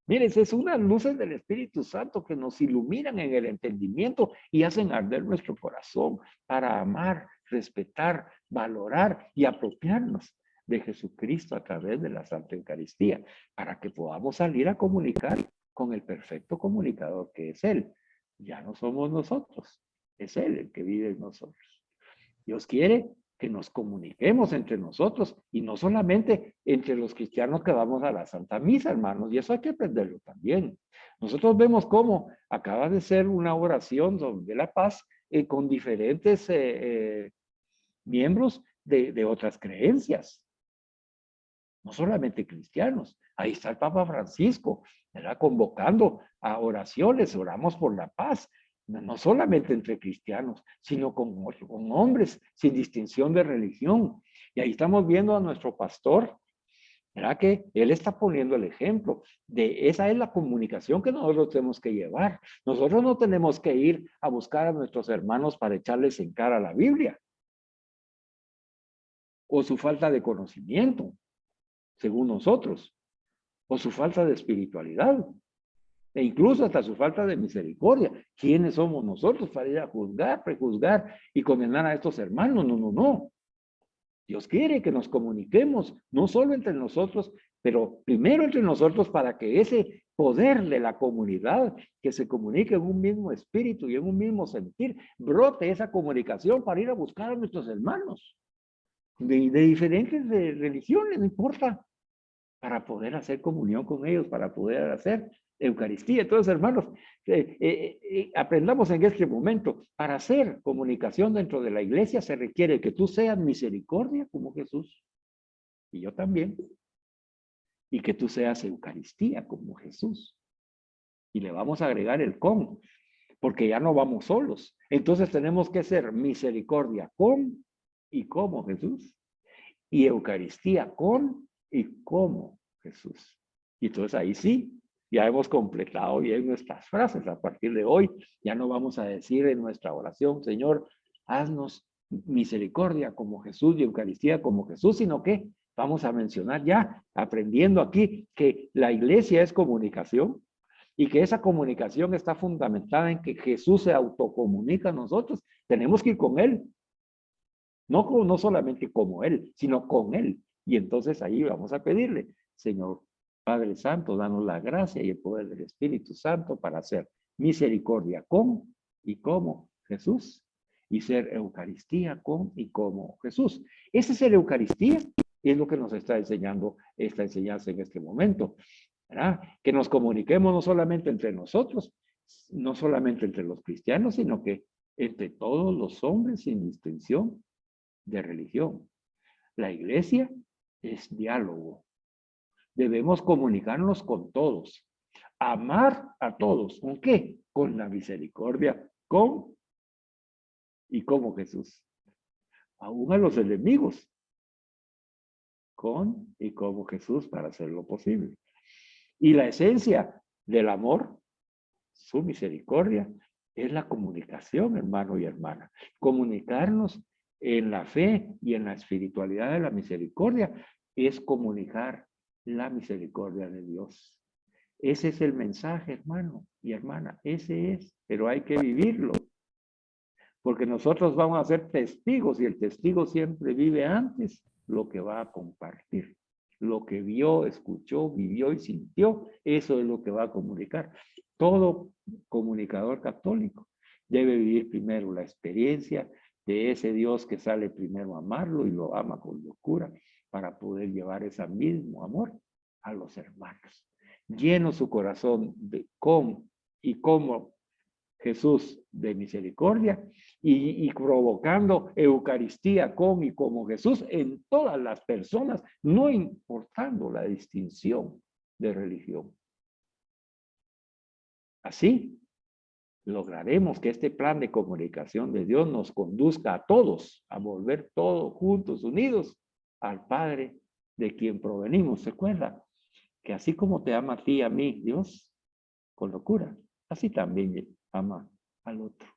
S2: Miren, es unas luces del Espíritu Santo que nos iluminan en el entendimiento y hacen arder nuestro corazón para amar, respetar, valorar y apropiarnos de Jesucristo a través de la Santa Eucaristía, para que podamos salir a comunicar con el perfecto comunicador que es Él. Ya no somos nosotros, es Él el que vive en nosotros. Dios quiere que nos comuniquemos entre nosotros y no solamente entre los cristianos que vamos a la Santa Misa, hermanos, y eso hay que aprenderlo también. Nosotros vemos cómo acaba de ser una oración de la paz con diferentes miembros de otras creencias, no solamente cristianos. Ahí está el Papa Francisco, ¿verdad? Convocando a oraciones, oramos por la paz. No solamente entre cristianos, sino con hombres sin distinción de religión. Y ahí estamos viendo a nuestro pastor, ¿verdad? Que él está poniendo el ejemplo de esa es la comunicación que nosotros tenemos que llevar. Nosotros no tenemos que ir a buscar a nuestros hermanos para echarles en cara la Biblia o su falta de conocimiento, según nosotros, o su falta de espiritualidad. E incluso hasta su falta de misericordia. ¿Quiénes somos nosotros para ir a juzgar, prejuzgar y condenar a estos hermanos? No, no, no. Dios quiere que nos comuniquemos, no solo entre nosotros, pero primero entre nosotros para que ese poder de la comunidad, que se comunique en un mismo espíritu y en un mismo sentir, brote esa comunicación para ir a buscar a nuestros hermanos de diferentes religiones, no importa, para poder hacer comunión con ellos, para poder hacer Eucaristía. Entonces, hermanos, aprendamos en este momento, para hacer comunicación dentro de la iglesia se requiere que tú seas misericordia como Jesús, y yo también, y que tú seas Eucaristía como Jesús. Y le vamos a agregar el con, porque ya no vamos solos. Entonces tenemos que ser misericordia con y como Jesús, y Eucaristía con y como Jesús. Y entonces ahí sí, ya hemos completado bien nuestras frases. A partir de hoy ya no vamos a decir en nuestra oración, Señor, haznos misericordia como Jesús y Eucaristía como Jesús, sino que vamos a mencionar ya, aprendiendo aquí, que la iglesia es comunicación y que esa comunicación está fundamentada en que Jesús se autocomunica a nosotros. Tenemos que ir con Él. No solamente como Él, sino con Él. Y entonces ahí vamos a pedirle, Señor Padre Santo, danos la gracia y el poder del Espíritu Santo para hacer misericordia con y como Jesús, y ser Eucaristía con y como Jesús. Ese ser Eucaristía es lo que nos está enseñando esta enseñanza en este momento, ¿verdad? Que nos comuniquemos no solamente entre nosotros, no solamente entre los cristianos, sino que entre todos los hombres sin distinción de religión. La iglesia es diálogo. Debemos comunicarnos con todos. Amar a todos. ¿Con qué? Con la misericordia. Con y como Jesús. Aún a los enemigos. Con y como Jesús para hacerlo posible. Y la esencia del amor, su misericordia, es la comunicación, hermano y hermana. Comunicarnos en la fe y en la espiritualidad de la misericordia es comunicar la misericordia de Dios. Ese es el mensaje, hermano y hermana, ese es, pero hay que vivirlo. Porque nosotros vamos a ser testigos y el testigo siempre vive antes lo que va a compartir. Lo que vio, escuchó, vivió y sintió, eso es lo que va a comunicar. Todo comunicador católico debe vivir primero la experiencia de ese Dios que sale primero a amarlo y lo ama con locura para poder llevar ese mismo amor a los hermanos. Lleno su corazón con y como Jesús de misericordia y provocando Eucaristía con y como Jesús en todas las personas, no importando la distinción de religión. Así lograremos que este plan de comunicación de Dios nos conduzca a todos a volver todos juntos, unidos al Padre de quien provenimos. Recuerda que así como te ama a ti y a mí, Dios, con locura, así también ama al otro.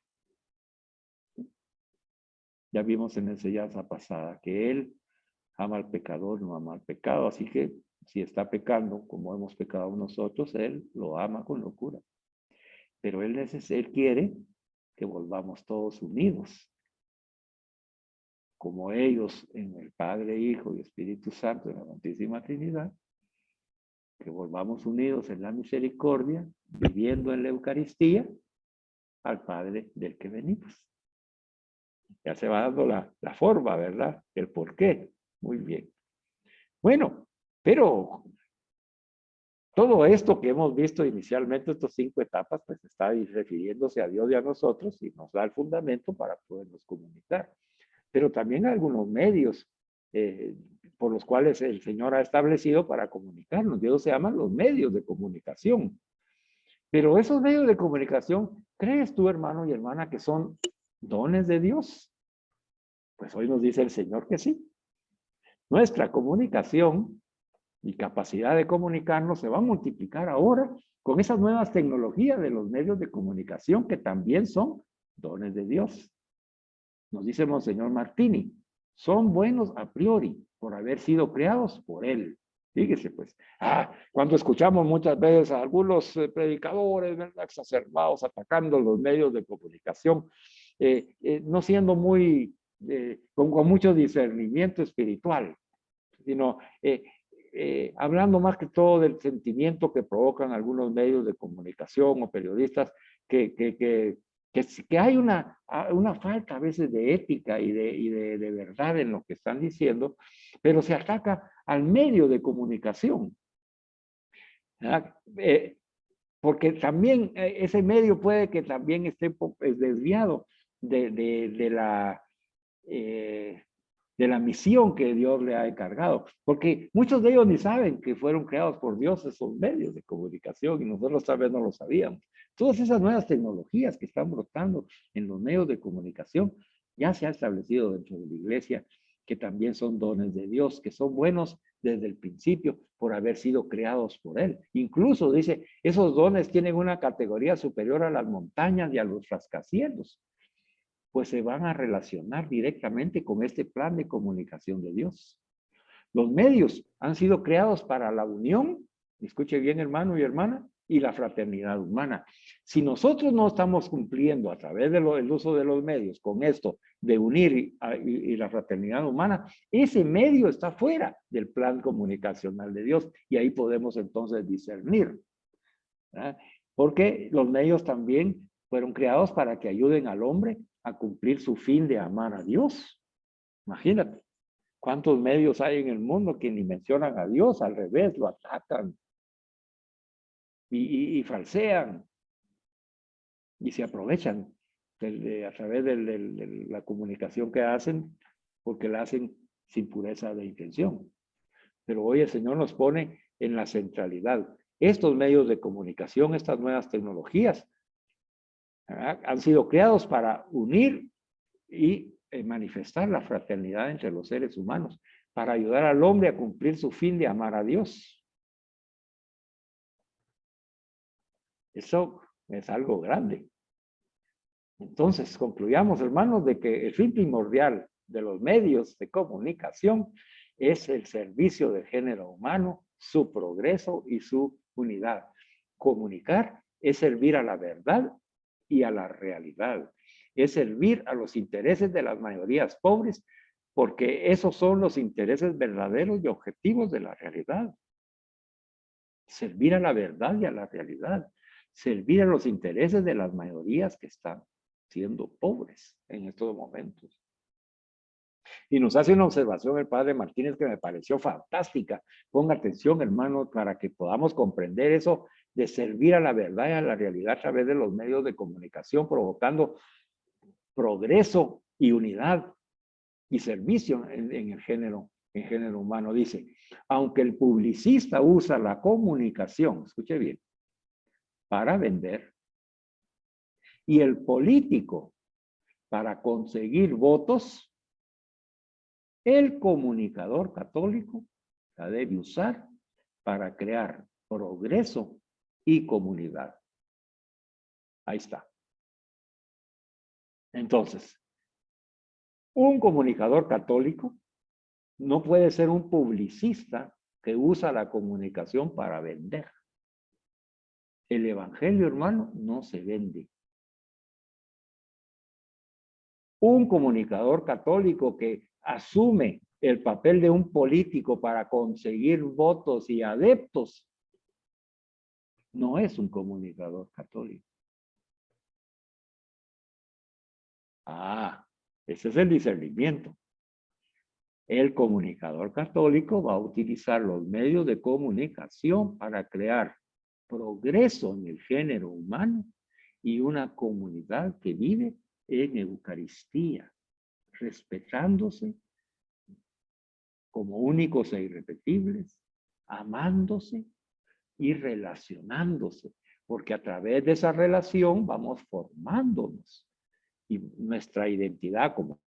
S2: Ya vimos en la enseñanza pasada que Él ama al pecador, no ama al pecado, así que si está pecando como hemos pecado nosotros, Él lo ama con locura. Pero Él quiere que volvamos todos unidos, como ellos en el Padre, Hijo y Espíritu Santo, en la Santísima Trinidad, que volvamos unidos en la misericordia, viviendo en la Eucaristía, al Padre del que venimos. Ya se va dando la forma, ¿verdad? El por qué. Muy bien. Bueno, pero todo esto que hemos visto inicialmente, estas 5 etapas, pues está refiriéndose a Dios y a nosotros y nos da el fundamento para podernos comunicar. Pero también hay algunos medios por los cuales el Señor ha establecido para comunicarnos. Dios se llama los medios de comunicación. Pero esos medios de comunicación, ¿crees tú, hermano y hermana, que son dones de Dios? Pues hoy nos dice el Señor que sí. Nuestra comunicación y capacidad de comunicarnos se va a multiplicar ahora con esas nuevas tecnologías de los medios de comunicación que también son dones de Dios. Nos dice Monseñor Martini, son buenos a priori por haber sido creados por Él. Fíjese pues, cuando escuchamos muchas veces a algunos predicadores, ¿verdad?, exacerbados atacando los medios de comunicación, no siendo muy, con mucho discernimiento espiritual, sino hablando más que todo del sentimiento que provocan algunos medios de comunicación o periodistas que hay una falta a veces de ética y de verdad en lo que están diciendo, pero se ataca al medio de comunicación. Porque también ese medio puede que también esté desviado de la misión que Dios le ha encargado, porque muchos de ellos ni saben que fueron creados por Dios esos medios de comunicación y nosotros tal vez no lo sabíamos. Todas esas nuevas tecnologías que están brotando en los medios de comunicación ya se ha establecido dentro de la iglesia que también son dones de Dios, que son buenos desde el principio por haber sido creados por Él. Incluso dice, esos dones tienen una categoría superior a las montañas y a los rascacielos, pues se van a relacionar directamente con este plan de comunicación de Dios. Los medios han sido creados para la unión, escuche bien hermano y hermana, y la fraternidad humana. Si nosotros no estamos cumpliendo a través del uso de los medios con esto de unir y la fraternidad humana, ese medio está fuera del plan comunicacional de Dios y ahí podemos entonces discernir, ¿verdad? Porque los medios también fueron creados para que ayuden al hombre a cumplir su fin de amar a Dios. Imagínate, ¿cuántos medios hay en el mundo que ni mencionan a Dios? Al revés, lo atacan y falsean y se aprovechan a través de la comunicación que hacen, porque la hacen sin pureza de intención. Pero hoy el Señor nos pone en la centralidad. Estos medios de comunicación, estas nuevas tecnologías, han sido creados para unir y manifestar la fraternidad entre los seres humanos, para ayudar al hombre a cumplir su fin de amar a Dios. Eso es algo grande. Entonces, concluyamos, hermanos, de que el fin primordial de los medios de comunicación es el servicio del género humano, su progreso y su unidad. Comunicar es servir a la verdad y a la realidad. Es servir a los intereses de las mayorías pobres, porque esos son los intereses verdaderos y objetivos de la realidad. Servir a la verdad y a la realidad. Servir a los intereses de las mayorías que están siendo pobres en estos momentos. Y nos hace una observación el padre Martínez que me pareció fantástica. Ponga atención, hermano, para que podamos comprender eso de servir a la verdad y a la realidad a través de los medios de comunicación, provocando progreso y unidad y servicio en el género humano. Dice, aunque el publicista usa la comunicación, escuche bien, para vender, y el político para conseguir votos, el comunicador católico la debe usar para crear progreso y comunidad. Ahí está. Entonces, un comunicador católico no puede ser un publicista que usa la comunicación para vender. El evangelio, hermano, no se vende. Un comunicador católico que asume el papel de un político para conseguir votos y adeptos no es un comunicador católico. Ese es el discernimiento. El comunicador católico va a utilizar los medios de comunicación para crear progreso en el género humano y una comunidad que vive en Eucaristía, respetándose como únicos e irrepetibles, amándose y relacionándose, porque a través de esa relación vamos formándonos y nuestra identidad como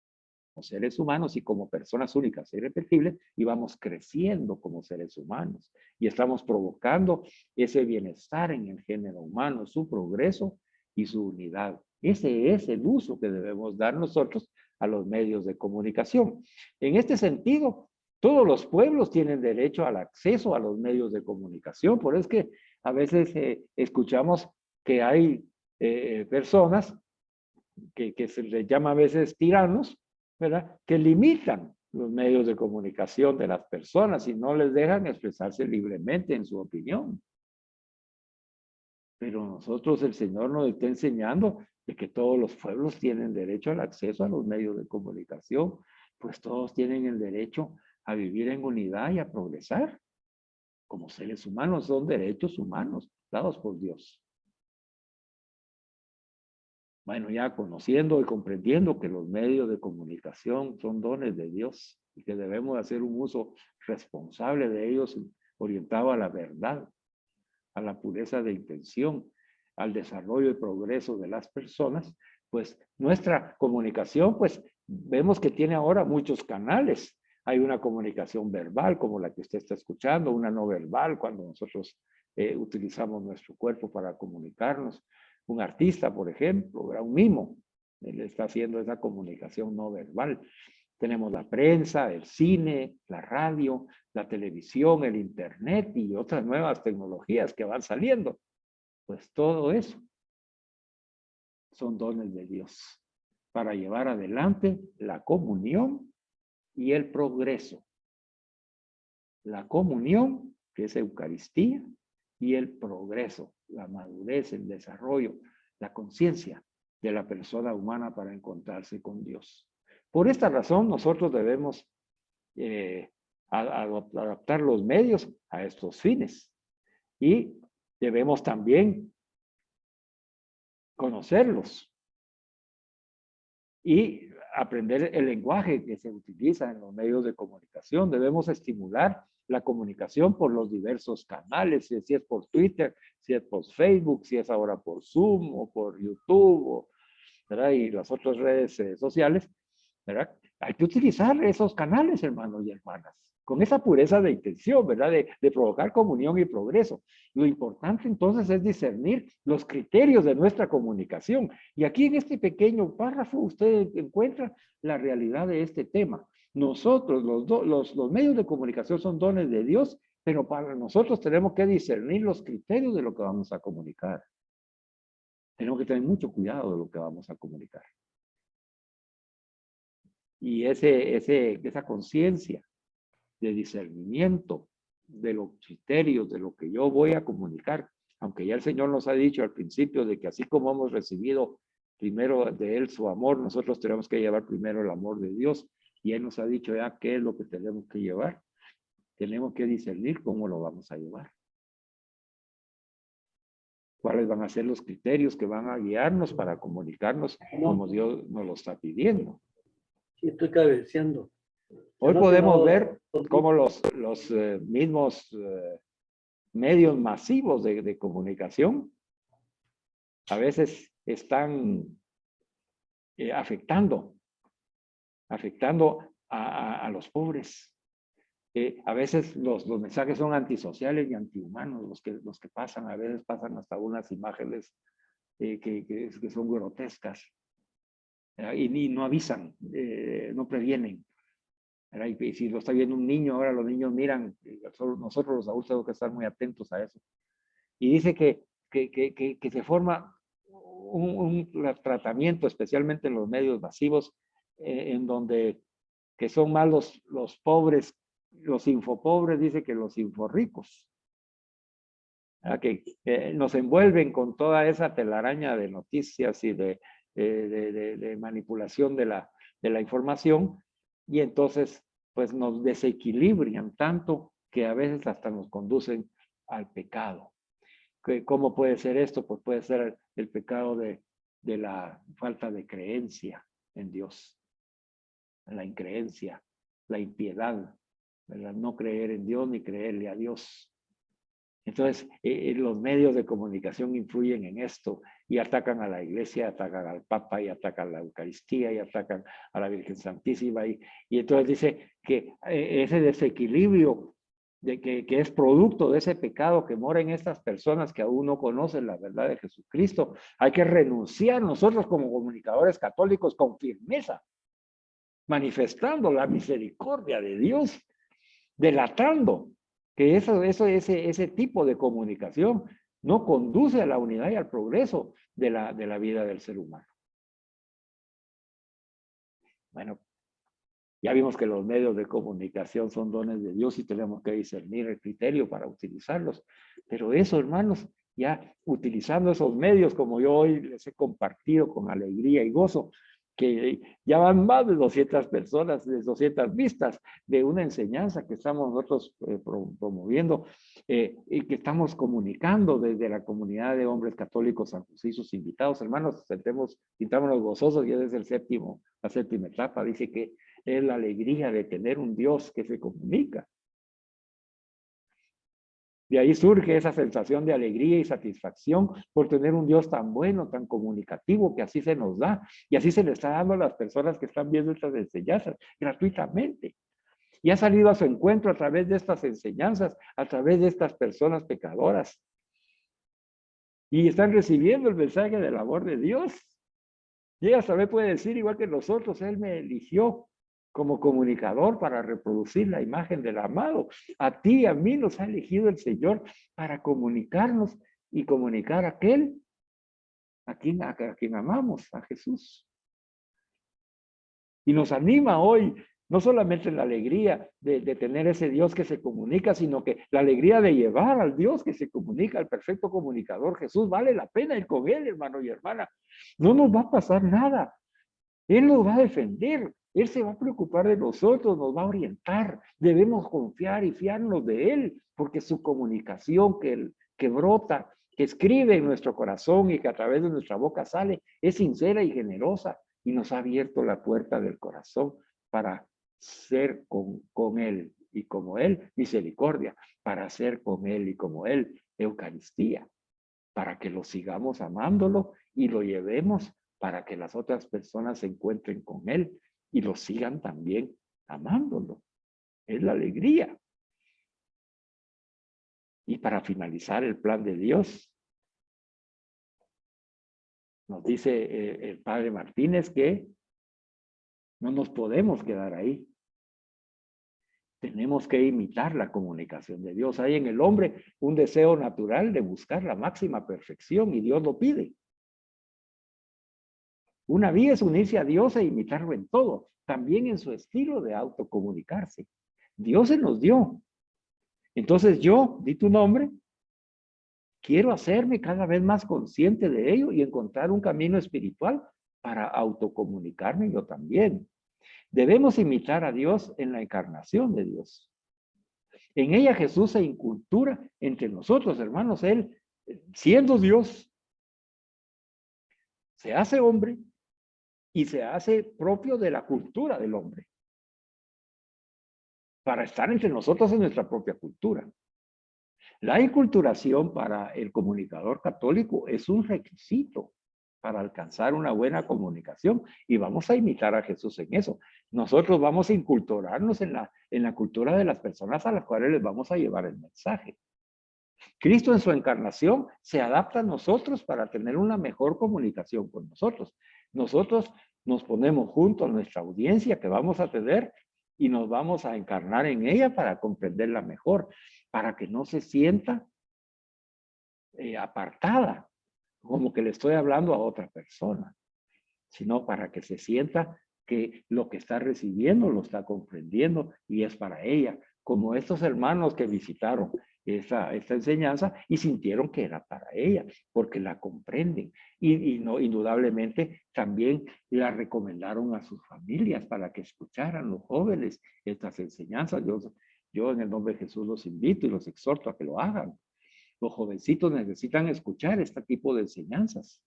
S2: seres humanos y como personas únicas e irrepetibles, y vamos creciendo como seres humanos y estamos provocando ese bienestar en el género humano, su progreso y su unidad. Ese es el uso que debemos dar nosotros a los medios de comunicación. En este sentido, todos los pueblos tienen derecho al acceso a los medios de comunicación. Por eso es que a veces escuchamos que hay personas que se les llama a veces tiranos, ¿verdad? Que limitan los medios de comunicación de las personas y no les dejan expresarse libremente en su opinión. Pero nosotros, el Señor nos está enseñando de que todos los pueblos tienen derecho al acceso a los medios de comunicación, pues todos tienen el derecho a vivir en unidad y a progresar. Como seres humanos, son derechos humanos dados por Dios. Bueno, ya conociendo y comprendiendo que los medios de comunicación son dones de Dios y que debemos hacer un uso responsable de ellos orientado a la verdad, a la pureza de intención, al desarrollo y progreso de las personas, pues nuestra comunicación, pues vemos que tiene ahora muchos canales. Hay una comunicación verbal como la que usted está escuchando, una no verbal cuando nosotros utilizamos nuestro cuerpo para comunicarnos. Un artista, por ejemplo, un mimo, él está haciendo esa comunicación no verbal. Tenemos la prensa, el cine, la radio, la televisión, el internet y otras nuevas tecnologías que van saliendo. Pues todo eso son dones de Dios para llevar adelante la comunión y el progreso. La comunión, que es Eucaristía, y el progreso, la madurez, el desarrollo, la conciencia de la persona humana para encontrarse con Dios. Por esta razón, nosotros debemos adaptar los medios a estos fines y debemos también conocerlos y aprender el lenguaje que se utiliza en los medios de comunicación. Debemos estimular la comunicación por los diversos canales, si es por Twitter, si es por Facebook, si es ahora por Zoom o por YouTube, ¿verdad? Y las otras redes sociales, ¿verdad? Hay que utilizar esos canales, hermanos y hermanas, con esa pureza de intención, ¿verdad? De provocar comunión y progreso. Lo importante entonces es discernir los criterios de nuestra comunicación. Y aquí en este pequeño párrafo usted encuentra la realidad de este tema. Nosotros, los medios de comunicación son dones de Dios, pero para nosotros tenemos que discernir los criterios de lo que vamos a comunicar. Tenemos que tener mucho cuidado de lo que vamos a comunicar. Y esa conciencia de discernimiento de los criterios de lo que yo voy a comunicar, aunque ya el Señor nos ha dicho al principio de que así como hemos recibido primero de Él su amor, nosotros tenemos que llevar primero el amor de Dios Y Él nos ha dicho ya qué es lo que tenemos que llevar. Tenemos que discernir cómo lo vamos a llevar. ¿Cuáles van a ser los criterios que van a guiarnos para comunicarnos como Dios nos lo está pidiendo?
S1: Sí, estoy cabeceando.
S2: Hoy
S1: No
S2: podemos
S1: tengo-
S2: ver cómo los mismos medios masivos de comunicación a veces están afectando a los pobres. A veces los mensajes son antisociales y antihumanos, los que pasan, a veces pasan hasta unas imágenes que son grotescas, y no avisan, no previenen. Y si lo está viendo un niño, ahora los niños miran, nosotros los adultos tenemos que estar muy atentos a eso. Y dice que se forma un tratamiento, especialmente en los medios masivos, en donde que son más los pobres, los infopobres, dice que los inforricos, que nos envuelven con toda esa telaraña de noticias y de manipulación de la información, y entonces pues nos desequilibran tanto que a veces hasta nos conducen al pecado. ¿Cómo puede ser esto? Pues puede ser el pecado de la falta de creencia en Dios, la increencia, la impiedad, ¿verdad? No creer en Dios ni creerle a Dios. Entonces, los medios de comunicación influyen en esto y atacan a la iglesia, atacan al Papa y atacan a la Eucaristía y atacan a la Virgen Santísima. Y entonces dice que ese desequilibrio que es producto de ese pecado que mora en estas personas que aún no conocen la verdad de Jesucristo, hay que renunciar nosotros como comunicadores católicos con firmeza, manifestando la misericordia de Dios, delatando que ese tipo de comunicación no conduce a la unidad y al progreso de la vida del ser humano. Bueno, ya vimos que los medios de comunicación son dones de Dios y tenemos que discernir el criterio para utilizarlos. Pero eso, hermanos, ya utilizando esos medios, como yo hoy les he compartido con alegría y gozo, que ya van más de 200 personas, de 200 vistas de una enseñanza que estamos nosotros promoviendo y que estamos comunicando desde la comunidad de hombres católicos San José y sus invitados. Hermanos, sintámonos gozosos, ya desde la séptima etapa, dice que es la alegría de tener un Dios que se comunica. De ahí surge esa sensación de alegría y satisfacción por tener un Dios tan bueno, tan comunicativo, que así se nos da. Y así se le está dando a las personas que están viendo estas enseñanzas gratuitamente. Y ha salido a su encuentro a través de estas enseñanzas, a través de estas personas pecadoras. Y están recibiendo el mensaje del amor de Dios. Y ella también puede decir, igual que nosotros, Él me eligió como comunicador para reproducir la imagen del amado. A ti y a mí nos ha elegido el Señor para comunicarnos y comunicar a aquel a quien amamos, a Jesús. Y nos anima hoy, no solamente la alegría de tener ese Dios que se comunica, sino que la alegría de llevar al Dios que se comunica, al perfecto comunicador Jesús. Vale la pena ir con Él, hermano y hermana. No nos va a pasar nada. Él nos va a defender. Él se va a preocupar de nosotros, nos va a orientar. Debemos confiar y fiarnos de Él, porque su comunicación que brota, que escribe en nuestro corazón y que a través de nuestra boca sale, es sincera y generosa y nos ha abierto la puerta del corazón para ser con Él y como Él, misericordia, para ser con Él y como Él, Eucaristía, para que lo sigamos amándolo y lo llevemos para que las otras personas se encuentren con Él y lo sigan también amándolo. Es la alegría. Y para finalizar el plan de Dios, nos dice el Padre Martínez que no nos podemos quedar ahí. Tenemos que imitar la comunicación de Dios. Hay en el hombre un deseo natural de buscar la máxima perfección y Dios lo pide. Una vía es unirse a Dios e imitarlo en todo, también en su estilo de autocomunicarse. Dios se nos dio. Entonces yo, di tu nombre, quiero hacerme cada vez más consciente de ello y encontrar un camino espiritual para autocomunicarme yo también. Debemos imitar a Dios en la encarnación de Dios. En ella Jesús se incultura entre nosotros, hermanos. Él, siendo Dios, se hace hombre y se hace propio de la cultura del hombre, para estar entre nosotros en nuestra propia cultura. La inculturación para el comunicador católico es un requisito para alcanzar una buena comunicación, y vamos a imitar a Jesús en eso. Nosotros vamos a inculturarnos en la cultura de las personas a las cuales les vamos a llevar el mensaje. Cristo en su encarnación se adapta a nosotros para tener una mejor comunicación con nosotros. Nosotros nos ponemos junto a nuestra audiencia que vamos a tener y nos vamos a encarnar en ella para comprenderla mejor, para que no se sienta apartada, como que le estoy hablando a otra persona, sino para que se sienta que lo que está recibiendo lo está comprendiendo y es para ella, como estos hermanos que visitaron esta enseñanza y sintieron que era para ella, porque la comprenden. Y no, indudablemente también la recomendaron a sus familias para que escucharan los jóvenes estas enseñanzas. Yo en el nombre de Jesús los invito y los exhorto a que lo hagan. Los jovencitos necesitan escuchar este tipo de enseñanzas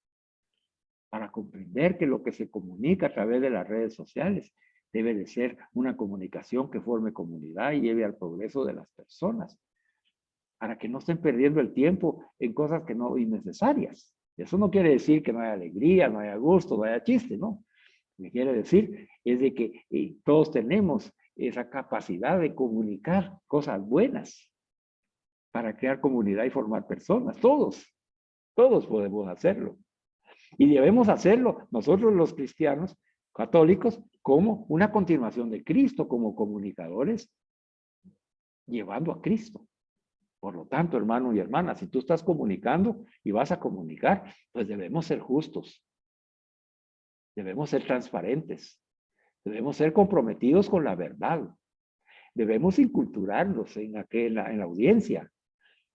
S2: para comprender que lo que se comunica a través de las redes sociales debe de ser una comunicación que forme comunidad y lleve al progreso de las personas, para que no estén perdiendo el tiempo en cosas que no innecesarias. Eso no quiere decir que no haya alegría, no haya gusto, no haya chiste, ¿no? Lo que quiere decir es de que todos tenemos esa capacidad de comunicar cosas buenas para crear comunidad y formar personas. Todos podemos hacerlo. Y debemos hacerlo nosotros los cristianos católicos como una continuación de Cristo, como comunicadores, llevando a Cristo. Por lo tanto, hermano y hermana, si tú estás comunicando y vas a comunicar, pues debemos ser justos. Debemos ser transparentes. Debemos ser comprometidos con la verdad. Debemos inculturarnos en la audiencia.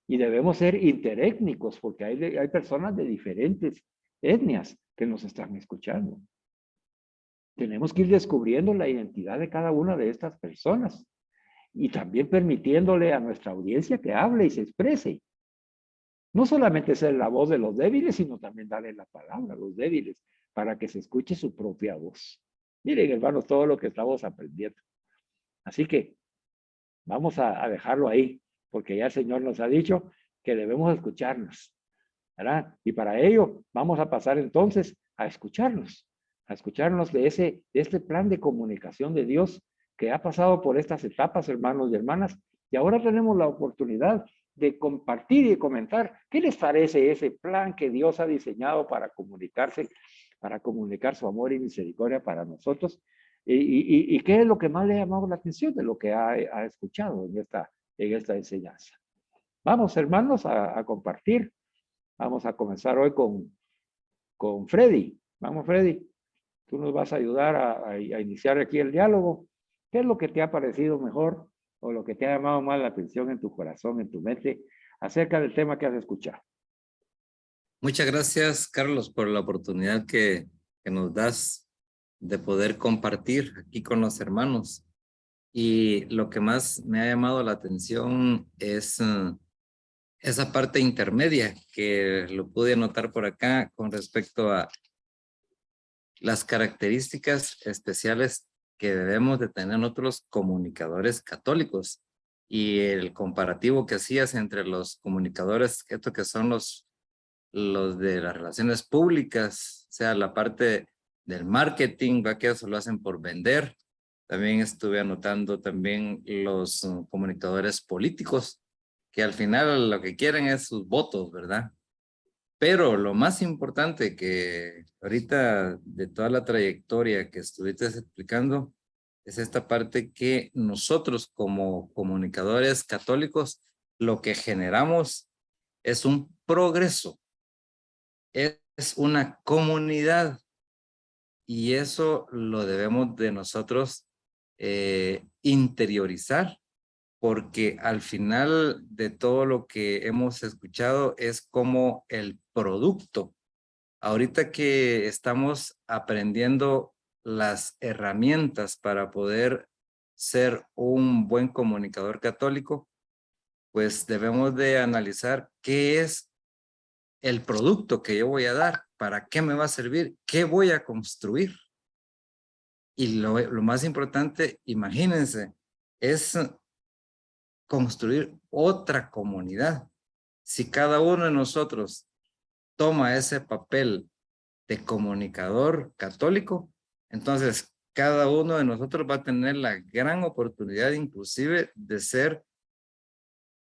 S2: Y debemos ser interétnicos, porque hay personas de diferentes etnias que nos están escuchando. Tenemos que ir descubriendo la identidad de cada una de estas personas y también permitiéndole a nuestra audiencia que hable y se exprese. No solamente ser la voz de los débiles, sino también darle la palabra a los débiles para que se escuche su propia voz. Miren, hermanos, todo lo que estamos aprendiendo. Así que vamos a dejarlo ahí, porque ya el Señor nos ha dicho que debemos escucharnos, ¿verdad? Y para ello vamos a pasar entonces a escucharnos de este plan de comunicación de Dios que ha pasado por estas etapas, hermanos y hermanas, y ahora tenemos la oportunidad de compartir y comentar qué les parece ese plan que Dios ha diseñado para comunicarse, para comunicar su amor y misericordia para nosotros, y qué es lo que más le ha llamado la atención de lo que ha escuchado en esta enseñanza. Vamos, hermanos, a compartir. Vamos a comenzar hoy con Freddy. Vamos, Freddy. Tú nos vas a ayudar a iniciar aquí el diálogo. ¿Qué es lo que te ha parecido mejor o lo que te ha llamado más la atención en tu corazón, en tu mente, acerca del tema que has escuchado?
S3: Muchas gracias, Carlos, por la oportunidad que nos das de poder compartir aquí con los hermanos. Y lo que más me ha llamado la atención es esa parte intermedia que lo pude anotar por acá con respecto a las características especiales que debemos de tener nosotros comunicadores católicos y el comparativo que hacías entre los comunicadores, esto que son los de las relaciones públicas, o sea, la parte del marketing, va que eso lo hacen por vender. También estuve anotando también los comunicadores políticos, que al final lo que quieren es sus votos, ¿verdad? Pero lo más importante que ahorita de toda la trayectoria que estuviste explicando es esta parte que nosotros como comunicadores católicos lo que generamos es un progreso, es una comunidad y eso lo debemos de nosotros interiorizar, porque al final de todo lo que hemos escuchado es como el producto. Ahorita que estamos aprendiendo las herramientas para poder ser un buen comunicador católico, pues debemos de analizar qué es el producto que yo voy a dar, para qué me va a servir, qué voy a construir. Y lo más importante, imagínense, es construir otra comunidad. Si cada uno de nosotros toma ese papel de comunicador católico, entonces cada uno de nosotros va a tener la gran oportunidad inclusive de ser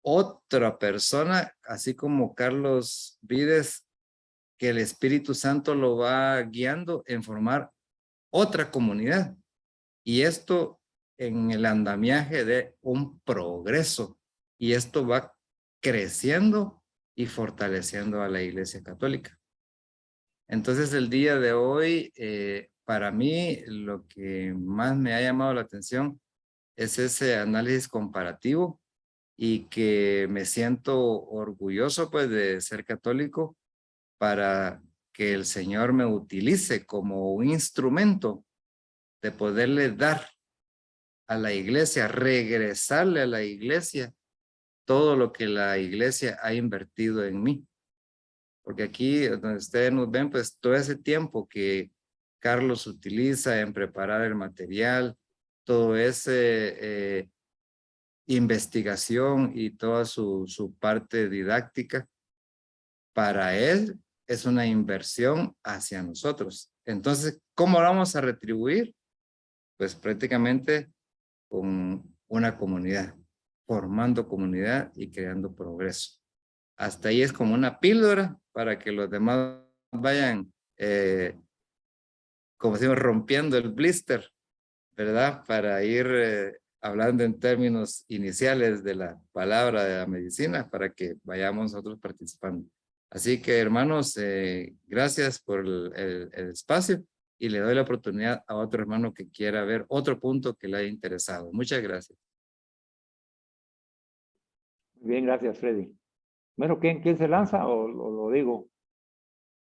S3: otra persona, así como Carlos Vides, que el Espíritu Santo lo va guiando en formar otra comunidad. Y esto en el andamiaje de un progreso. Y esto va creciendo y fortaleciendo a la Iglesia Católica. Entonces el día de hoy, para mí, lo que más me ha llamado la atención es ese análisis comparativo y que me siento orgulloso pues de ser católico para que el Señor me utilice como un instrumento de poderle dar a la iglesia, regresarle a la iglesia todo lo que la iglesia ha invertido en mí. Porque aquí donde ustedes nos ven, pues todo ese tiempo que Carlos utiliza en preparar el material, todo ese investigación y toda su parte didáctica, para él es una inversión hacia nosotros. Entonces, ¿cómo vamos a retribuir? Pues prácticamente con una comunidad, formando comunidad y creando progreso. Hasta ahí es como una píldora para que los demás vayan, como decimos, rompiendo el blister, ¿verdad? Para ir hablando en términos iniciales de la palabra de la medicina, para que vayamos nosotros participando. Así que, hermanos, gracias por el espacio y le doy la oportunidad a otro hermano que quiera ver otro punto que le haya interesado. Muchas gracias.
S2: Bien, gracias, Freddy. Bueno, ¿quién se lanza o lo digo?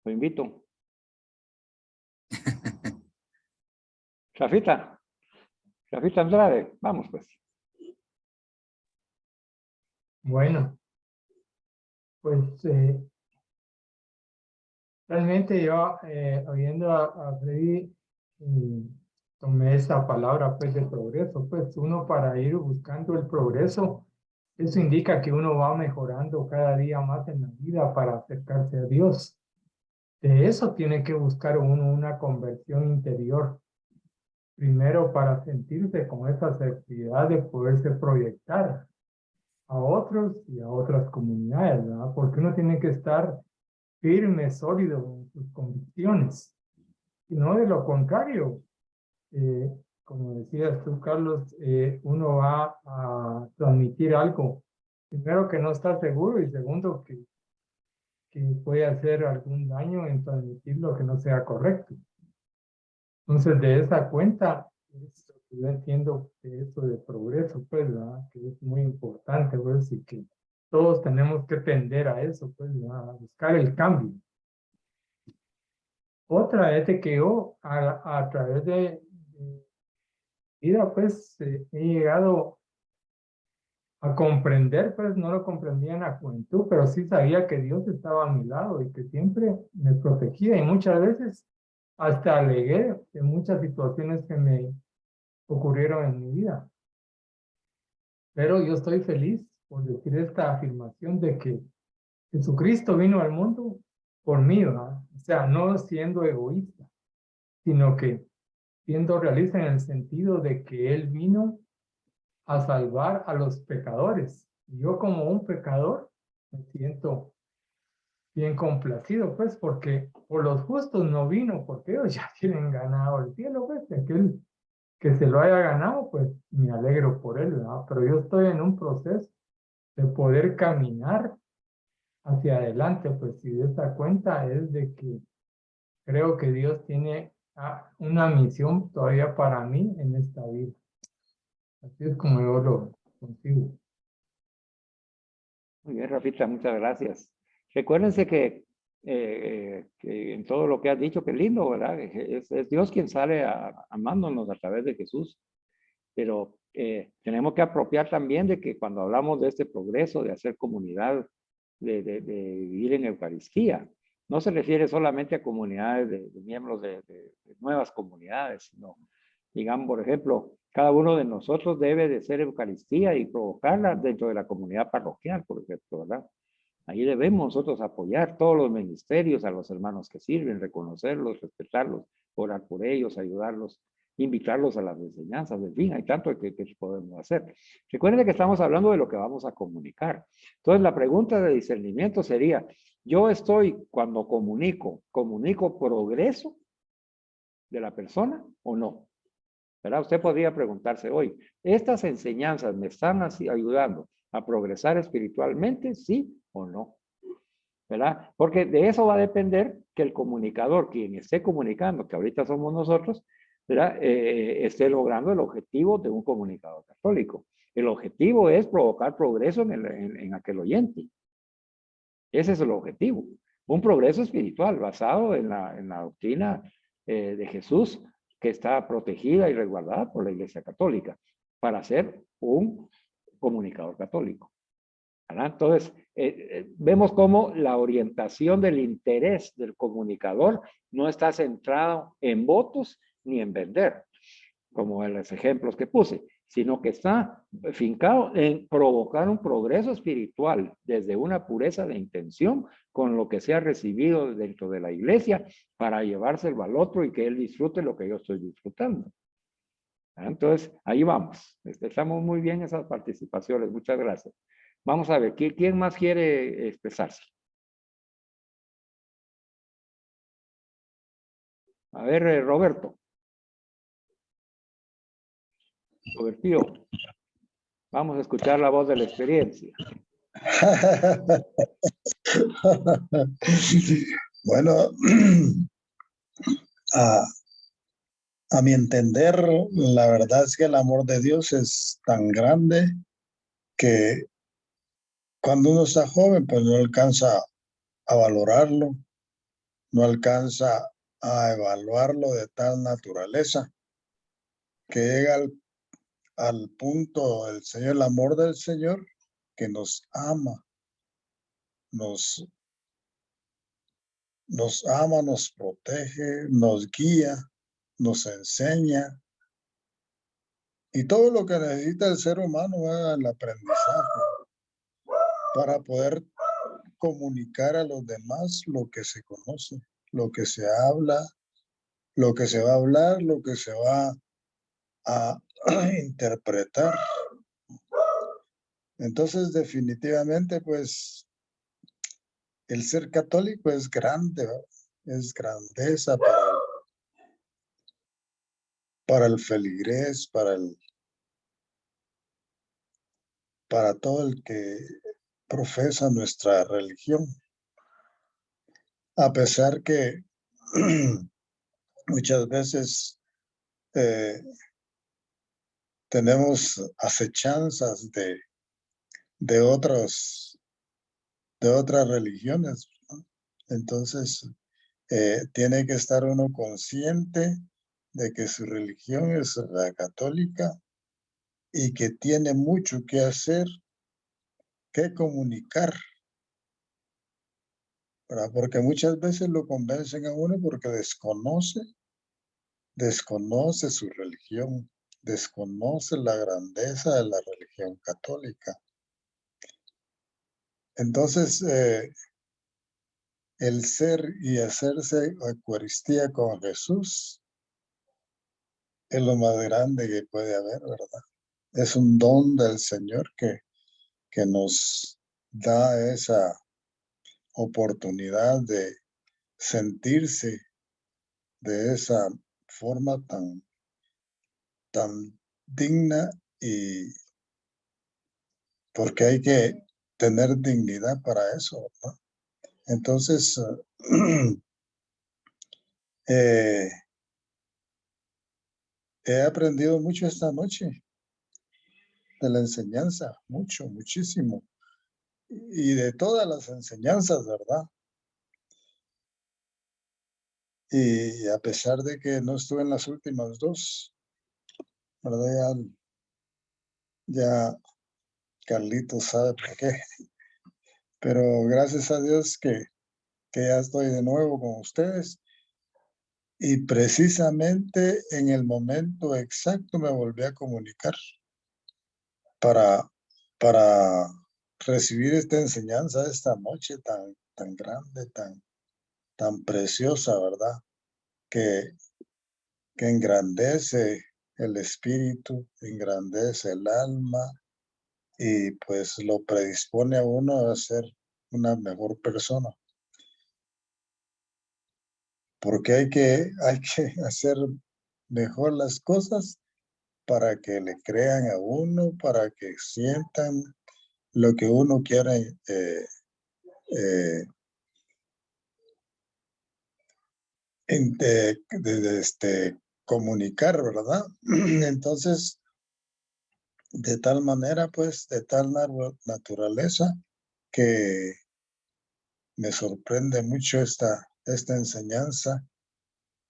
S2: Lo invito. Rafita Andrade, vamos pues.
S4: Bueno, pues realmente yo, oyendo a Freddy, tomé esa palabra pues de progreso, pues uno para ir buscando el progreso, eso indica que uno va mejorando cada día más en la vida para acercarse a Dios. De eso tiene que buscar uno una conversión interior, primero para sentirse con esa seguridad de poderse proyectar a otros y a otras comunidades, ¿verdad? Porque uno tiene que estar firme, sólido en sus convicciones. Y no de lo contrario, como decías tú, Carlos, uno va a transmitir algo, primero que no está seguro y segundo que puede hacer algún daño en transmitir lo que no sea correcto. Entonces, de esa cuenta, yo entiendo que eso de progreso, pues, ¿verdad? Que es muy importante, pues, y que todos tenemos que tender a eso, pues, ¿verdad? A buscar el cambio. Otra es de que yo, a través de vida, pues, he llegado a comprender, pues, no lo comprendía en la juventud, pero sí sabía que Dios estaba a mi lado y que siempre me protegía, y muchas veces hasta alegué de muchas situaciones que me ocurrieron en mi vida. Pero yo estoy feliz por decir esta afirmación de que Jesucristo vino al mundo por mí, ¿verdad? O sea, no siendo egoísta, sino que siendo realista en el sentido de que Él vino a salvar a los pecadores. Y yo como un pecador me siento bien complacido, pues, porque por los justos no vino, porque ellos ya tienen ganado el cielo, pues, aquel que se lo haya ganado, pues me alegro por él, ¿verdad? Pero yo estoy en un proceso de poder caminar hacia adelante, pues si de esta cuenta es de que creo que Dios tiene una misión todavía para mí en esta vida. Así es como yo lo consigo.
S2: Muy bien, Rafita, muchas gracias. Recuérdense que en todo lo que has dicho, que lindo, ¿verdad? Es Dios quien sale amándonos a través de Jesús. Pero tenemos que apropiar también de que cuando hablamos de este progreso, de hacer comunidad, de vivir en Eucaristía, no se refiere solamente a comunidades de miembros de nuevas comunidades, sino, digamos, por ejemplo, cada uno de nosotros debe de ser Eucaristía y provocarla dentro de la comunidad parroquial, por ejemplo, ¿verdad? Ahí debemos nosotros apoyar todos los ministerios, a los hermanos que sirven, reconocerlos, respetarlos, orar por ellos, ayudarlos, invitarlos a las enseñanzas, en fin, hay tanto que podemos hacer. Recuerden que estamos hablando de lo que vamos a comunicar. Entonces, la pregunta de discernimiento sería, yo estoy, cuando comunico progreso de la persona o no. ¿Verdad? Usted podría preguntarse hoy, ¿estas enseñanzas me están así ayudando a progresar espiritualmente, sí o no? ¿Verdad? Porque de eso va a depender que el comunicador, quien esté comunicando, que ahorita somos nosotros, ¿verdad? Esté logrando el objetivo de un comunicador católico. El objetivo es provocar progreso en aquel oyente. Ese es el objetivo. Un progreso espiritual basado en la doctrina de Jesús, que está protegida y resguardada por la Iglesia Católica, para ser un comunicador católico. ¿Verdad? Entonces, vemos cómo la orientación del interés del comunicador no está centrado en votos ni en vender, como en los ejemplos que puse, sino que está fincado en provocar un progreso espiritual desde una pureza de intención con lo que se ha recibido dentro de la iglesia para llevárselo al otro y que él disfrute lo que yo estoy disfrutando. Entonces, ahí vamos. Estamos muy bien esas participaciones. Muchas gracias. Vamos a ver, ¿quién más quiere expresarse? A ver, Roberto. Robertío. Vamos a escuchar la voz de la experiencia.
S5: Bueno, a mi entender, la verdad es que el amor de Dios es tan grande que cuando uno está joven, pues no alcanza a valorarlo, no alcanza a evaluarlo de tal naturaleza que llega al punto del Señor, el amor del Señor, que nos ama, nos ama, nos protege, nos guía, nos enseña. Y todo lo que necesita el ser humano es el aprendizaje para poder comunicar a los demás lo que se conoce, lo que se habla, lo que se va a hablar, lo que se va a interpretar. Entonces, definitivamente, pues, el ser católico es grande, ¿verdad? Es grandeza para el feligrés, para todo el que profesa nuestra religión. A pesar que muchas veces tenemos acechanzas de otras religiones, ¿no? Entonces, tiene que estar uno consciente de que su religión es la católica y que tiene mucho que hacer, que comunicar, ¿verdad? Porque muchas veces lo convencen a uno porque desconoce su religión, desconoce la grandeza de la religión católica. Entonces, el ser y hacerse Eucaristía con Jesús es lo más grande que puede haber, ¿verdad? Es un don del Señor que nos da esa oportunidad de sentirse de esa forma tan digna, y porque hay que tener dignidad para eso, ¿no? Entonces, he aprendido mucho esta noche de la enseñanza, muchísimo, y de todas las enseñanzas, ¿verdad? Y a pesar de que no estuve en las últimas dos, ¿verdad? Ya Carlitos sabe por qué. Pero gracias a Dios que ya estoy de nuevo con ustedes. Y precisamente en el momento exacto me volví a comunicar para recibir esta enseñanza esta noche tan grande, tan preciosa, ¿verdad? Que engrandece el espíritu, engrandece el alma y pues lo predispone a uno a ser una mejor persona. Porque hay que hacer mejor las cosas para que le crean a uno, para que sientan lo que uno quiere comunicar, ¿verdad? Entonces, de tal manera, pues, de tal naturaleza que me sorprende mucho esta enseñanza,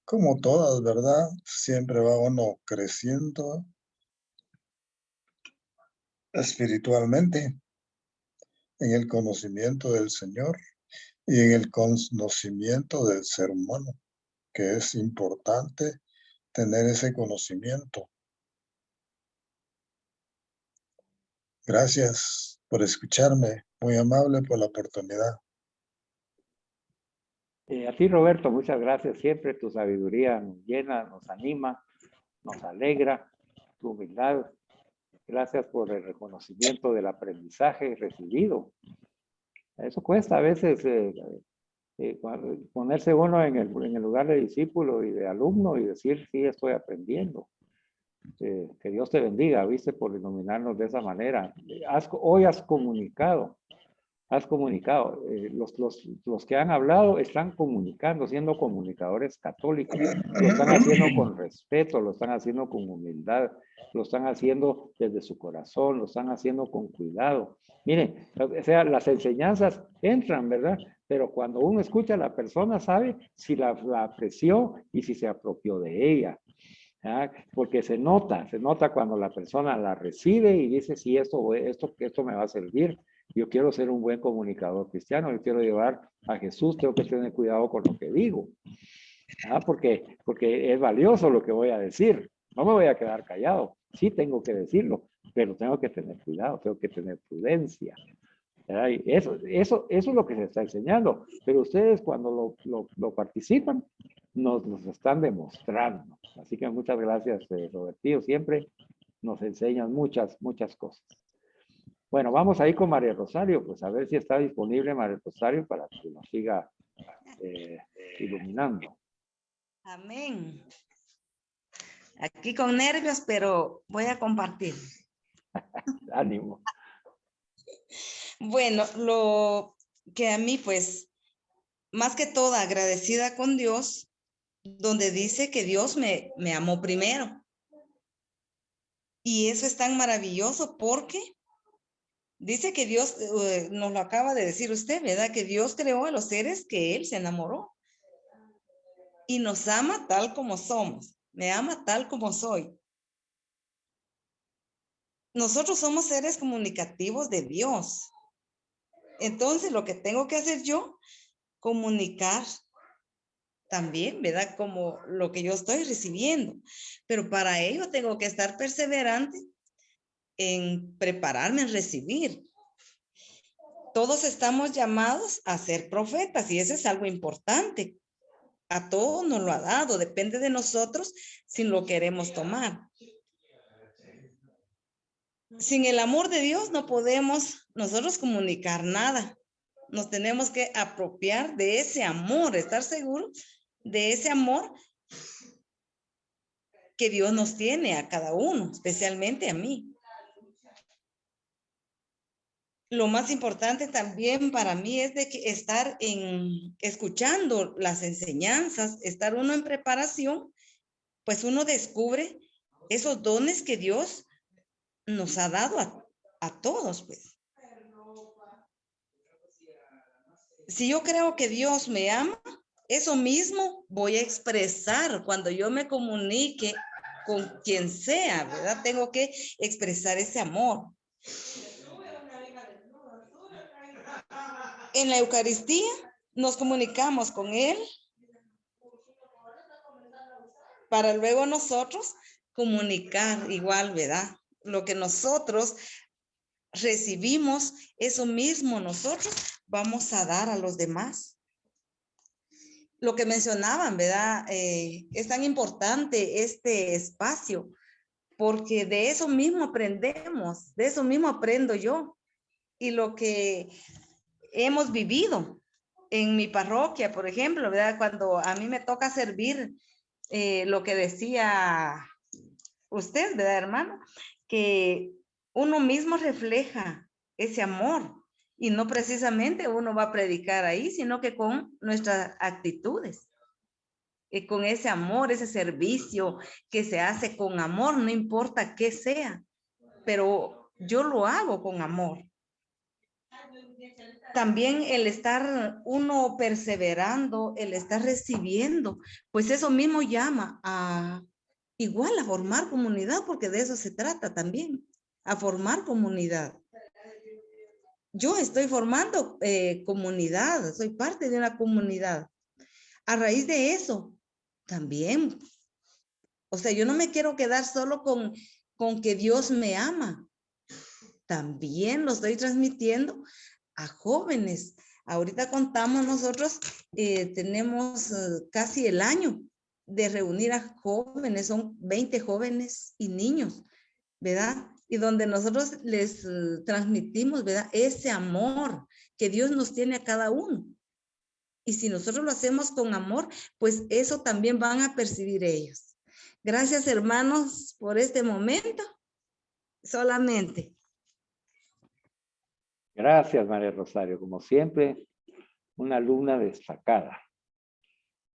S5: como todas, ¿verdad? Siempre va uno creciendo espiritualmente en el conocimiento del Señor y en el conocimiento del ser humano, que es importante tener ese conocimiento. Gracias por escucharme, muy amable por la oportunidad.
S2: A ti, Roberto, muchas gracias. Siempre tu sabiduría nos llena, nos anima, nos alegra, tu humildad. Gracias por el reconocimiento del aprendizaje recibido. Eso cuesta a veces ponerse uno en el lugar de discípulo y de alumno y decir, sí, estoy aprendiendo. Que Dios te bendiga, viste, por iluminarnos de esa manera. Hoy has comunicado. Los que han hablado están comunicando, siendo comunicadores católicos. Lo están haciendo con respeto, lo están haciendo con humildad, lo están haciendo desde su corazón, lo están haciendo con cuidado. Miren, o sea, las enseñanzas entran, ¿verdad? Pero cuando uno escucha a la persona, sabe si la apreció y si se apropió de ella. Porque se nota cuando la persona la recibe y dice, sí, esto me va a servir. Yo quiero ser un buen comunicador cristiano, yo quiero llevar a Jesús, tengo que tener cuidado con lo que digo. Porque es valioso lo que voy a decir. No me voy a quedar callado. Sí tengo que decirlo, pero tengo que tener cuidado, tengo que tener prudencia. Y eso es lo que se está enseñando. Pero ustedes cuando lo participan, nos están demostrando. Así que muchas gracias, Robertillo. Siempre nos enseñan muchas cosas. Bueno, vamos ahí con María Rosario, pues a ver si está disponible María Rosario para que nos siga iluminando.
S6: Amén. Aquí con nervios, pero voy a compartir.
S2: Ánimo.
S6: Bueno, lo que a mí, pues, más que todo agradecida con Dios, donde dice que Dios me amó primero. Y eso es tan maravilloso porque dice que Dios, nos lo acaba de decir usted, ¿verdad? Que Dios creó a los seres que Él se enamoró. Y nos ama tal como somos. Me ama tal como soy. Nosotros somos seres comunicativos de Dios. Entonces, lo que tengo que hacer yo, comunicar también, ¿verdad? Como lo que yo estoy recibiendo. Pero para ello tengo que estar perseverante en prepararme, en recibir. Todos estamos llamados a ser profetas y eso es algo importante. A todos nos lo ha dado, depende de nosotros si lo queremos tomar. Sin el amor de Dios no podemos nosotros comunicar nada. Nos tenemos que apropiar de ese amor, estar seguros de ese amor que Dios nos tiene a cada uno, especialmente a mí. Lo más importante también para mí es de que estar escuchando las enseñanzas, estar uno en preparación, pues uno descubre esos dones que Dios nos ha dado a todos, pues. Si yo creo que Dios me ama, Eso mismo voy a expresar cuando yo me comunique con quien sea, ¿verdad? Tengo que expresar ese amor. En la Eucaristía nos comunicamos con Él para luego nosotros comunicar igual, ¿verdad? Lo que nosotros recibimos, eso mismo nosotros vamos a dar a los demás. Lo que mencionaban, ¿verdad? Es tan importante este espacio porque de eso mismo aprendemos, de eso mismo aprendo yo. Y lo que hemos vivido en mi parroquia, por ejemplo, ¿verdad? Cuando a mí me toca servir, lo que decía usted, ¿verdad, hermano? Que uno mismo refleja ese amor y no precisamente uno va a predicar ahí, sino que con nuestras actitudes, con ese amor, ese servicio que se hace con amor, no importa qué sea, pero yo lo hago con amor. También el estar uno perseverando, el estar recibiendo, pues eso mismo llama a igual a formar comunidad, porque de eso se trata también, a formar comunidad. Yo estoy formando comunidad, soy parte de una comunidad. A raíz de eso, también, o sea, yo no me quiero quedar solo con que Dios me ama. También lo estoy transmitiendo a jóvenes. Ahorita contamos nosotros, tenemos casi el año de reunir a jóvenes, son 20 jóvenes y niños, ¿verdad? Y donde nosotros les transmitimos, ¿verdad? Ese amor que Dios nos tiene a cada uno. Y si nosotros lo hacemos con amor, pues eso también van a percibir ellos. Gracias, hermanos, por este momento. Solamente.
S2: Gracias, María Rosario. Como siempre, una alumna destacada.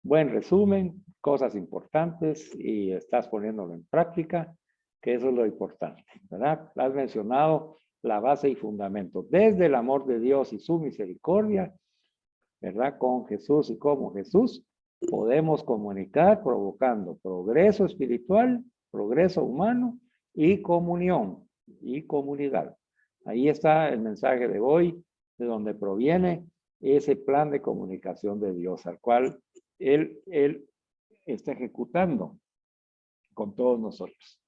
S2: Buen resumen, cosas importantes y estás poniéndolo en práctica, que eso es lo importante, ¿verdad? Has mencionado la base y fundamento. Desde el amor de Dios y su misericordia, ¿verdad? Con Jesús y como Jesús, podemos comunicar provocando progreso espiritual, progreso humano y comunión y comunidad. Ahí está el mensaje de hoy, de donde proviene ese plan de comunicación de Dios, al cual Él está ejecutando con todos nosotros.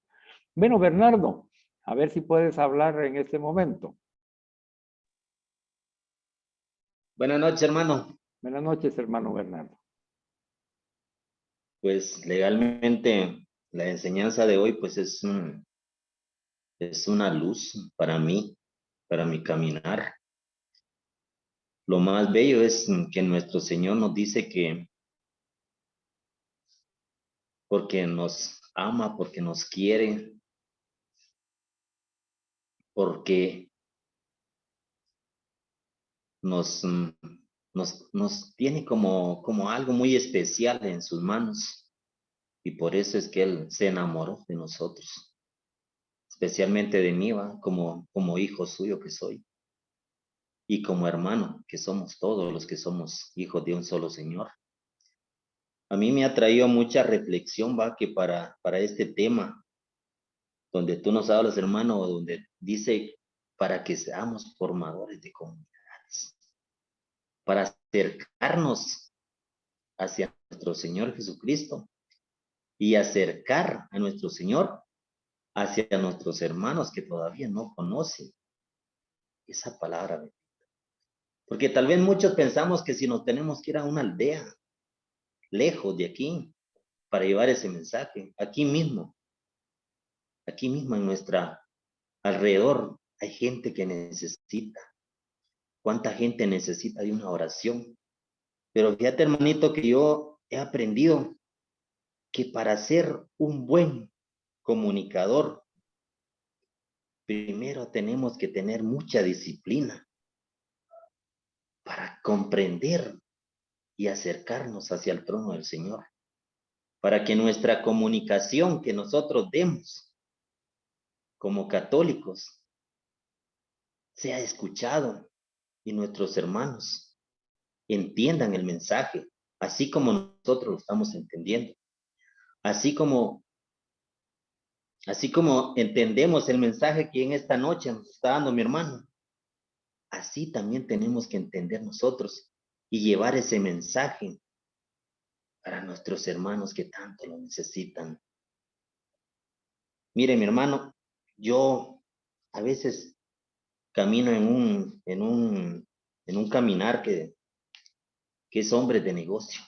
S2: Bueno, Bernardo, a ver si puedes hablar en este momento.
S7: Buenas noches, hermano.
S2: Buenas noches, hermano Bernardo.
S7: Pues legalmente la enseñanza de hoy pues es una luz para mí, para mi caminar. Lo más bello es que nuestro Señor nos dice que porque nos ama, porque nos quiere, porque nos tiene como algo muy especial en sus manos. Y por eso es que Él se enamoró de nosotros, especialmente de mí, ¿va? Como hijo suyo que soy. Y como hermano, que somos todos los que somos hijos de un solo Señor. A mí me ha traído mucha reflexión, va, que para este tema, donde tú nos hablas, hermano, donde dice, para que seamos formadores de comunidades, para acercarnos hacia nuestro Señor Jesucristo y acercar a nuestro Señor hacia nuestros hermanos que todavía no conocen esa palabra. Porque tal vez muchos pensamos que si nos tenemos que ir a una aldea, lejos de aquí, para llevar ese mensaje, aquí mismo en nuestra alrededor, hay gente que necesita. ¿Cuánta gente necesita de una oración? Pero fíjate, hermanito, que yo he aprendido que para ser un buen comunicador, primero tenemos que tener mucha disciplina para comprender y acercarnos hacia el trono del Señor, para que nuestra comunicación que nosotros demos como católicos sea escuchado y nuestros hermanos entiendan el mensaje así como nosotros lo estamos entendiendo, así como entendemos el mensaje que en esta noche nos está dando mi hermano, así también tenemos que entender nosotros y llevar ese mensaje para nuestros hermanos que tanto lo necesitan. Mire, mi hermano, yo a veces camino en un caminar que es hombre de negocio.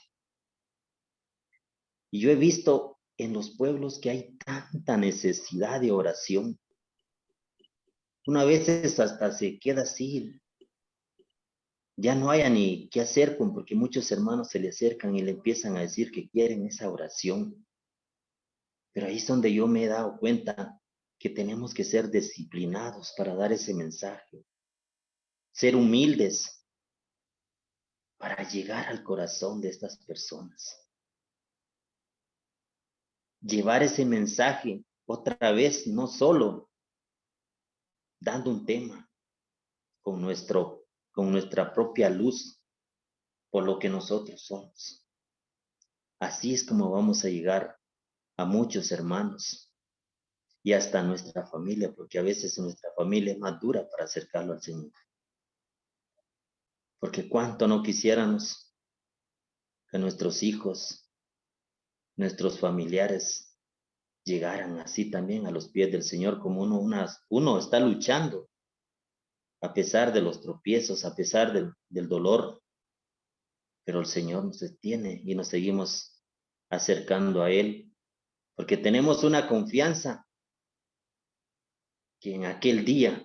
S7: Y yo he visto en los pueblos que hay tanta necesidad de oración. Una vez hasta se queda así, ya no haya ni qué hacer, porque muchos hermanos se le acercan y le empiezan a decir que quieren esa oración. Pero ahí es donde yo me he dado cuenta que tenemos que ser disciplinados para dar ese mensaje, ser humildes para llegar al corazón de estas personas. Llevar ese mensaje otra vez, no solo dando un tema con nuestra propia luz por lo que nosotros somos. Así es como vamos a llegar a muchos hermanos y hasta nuestra familia, porque a veces nuestra familia es más dura para acercarlo al Señor. Porque cuánto no quisiéramos que nuestros hijos, nuestros familiares llegaran así también a los pies del Señor, como uno está luchando a pesar de los tropiezos, a pesar del dolor, pero el Señor nos detiene y nos seguimos acercando a Él, porque tenemos una confianza que en aquel día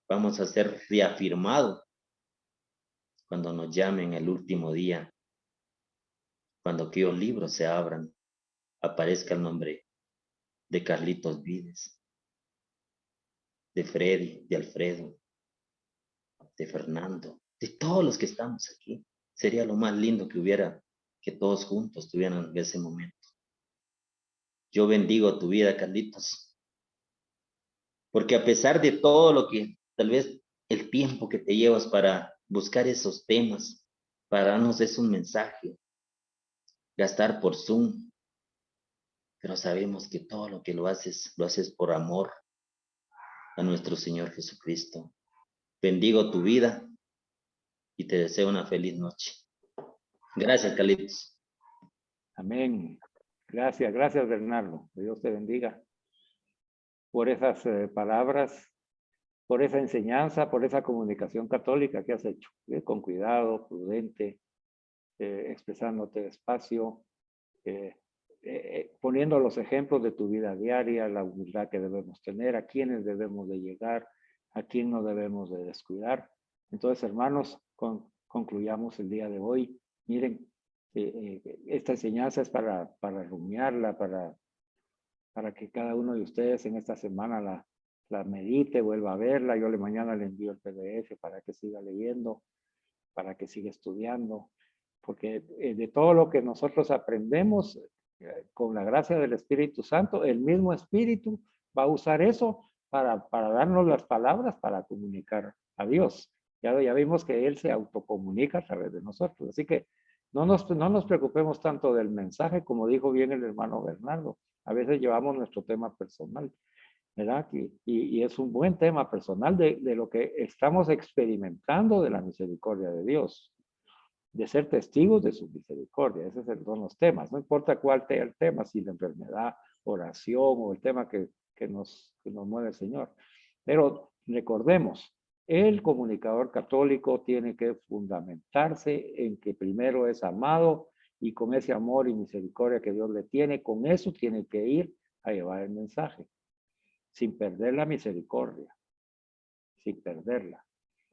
S7: vamos a ser reafirmados cuando nos llamen el último día, cuando aquellos libros se abran, aparezca el nombre de Carlitos Vides, de Freddy, de Alfredo, de Fernando, de todos los que estamos aquí. Sería lo más lindo que hubiera, que todos juntos tuvieran ese momento. Yo bendigo tu vida, Carlitos, porque a pesar de todo lo que, tal vez el tiempo que te llevas para buscar esos temas, para darnos es un mensaje, gastar por Zoom, pero sabemos que todo lo que lo haces por amor a nuestro Señor Jesucristo. Bendigo tu vida y te deseo una feliz noche. Gracias, Carlitos.
S2: Amén. Gracias, gracias, Bernardo. Que Dios te bendiga por esas palabras, por esa enseñanza, por esa comunicación católica que has hecho, con cuidado, prudente, expresándote despacio, poniendo los ejemplos de tu vida diaria, la humildad que debemos tener, a quiénes debemos de llegar, a quién no debemos de descuidar. Entonces, hermanos, concluyamos el día de hoy. Miren, esta enseñanza es para rumiarla, para que cada uno de ustedes en esta semana la medite, vuelva a verla. Yo mañana le envío el PDF para que siga leyendo, para que siga estudiando, porque de todo lo que nosotros aprendemos con la gracia del Espíritu Santo, el mismo Espíritu va a usar eso para darnos las palabras para comunicar a Dios. Ya vimos que Él se autocomunica a través de nosotros, así que no nos preocupemos tanto del mensaje, como dijo bien el hermano Bernardo. A veces llevamos nuestro tema personal, ¿verdad? Y es un buen tema personal de lo que estamos experimentando de la misericordia de Dios, de ser testigos de su misericordia. Esos son los temas. No importa cuál sea el tema, si la enfermedad, oración o el tema que nos mueve el Señor. Pero recordemos, el comunicador católico tiene que fundamentarse en que primero es amado y con ese amor y misericordia que Dios le tiene, con eso tiene que ir a llevar el mensaje, sin perder la misericordia, sin perderla.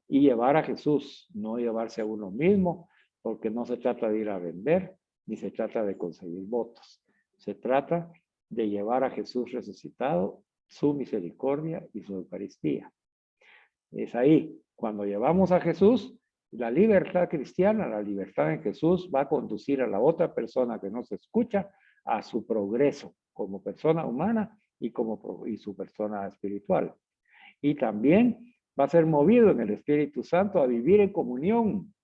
S2: Y llevar a Jesús, no llevarse a uno mismo, porque no se trata de ir a vender, ni se trata de conseguir votos. Se trata de llevar a Jesús resucitado, su misericordia y su Eucaristía. Es ahí, cuando llevamos a Jesús, la libertad cristiana, la libertad en Jesús va a conducir a la otra persona que nos escucha a su progreso como persona humana y su persona espiritual. Y también va a ser movido en el Espíritu Santo a vivir en comunión,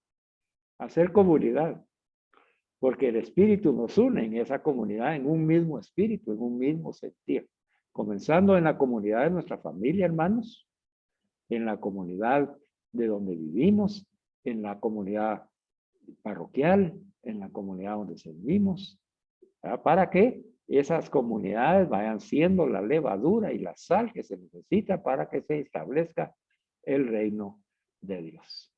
S2: a hacer comunidad. porque el espíritu nos une en esa comunidad, en un mismo espíritu, en un mismo sentir. Comenzando en la comunidad de nuestra familia, hermanos, en la comunidad de donde vivimos, en la comunidad parroquial, en la comunidad donde servimos, ¿verdad? Para que esas comunidades vayan siendo la levadura y la sal que se necesita para que se establezca el reino de Dios.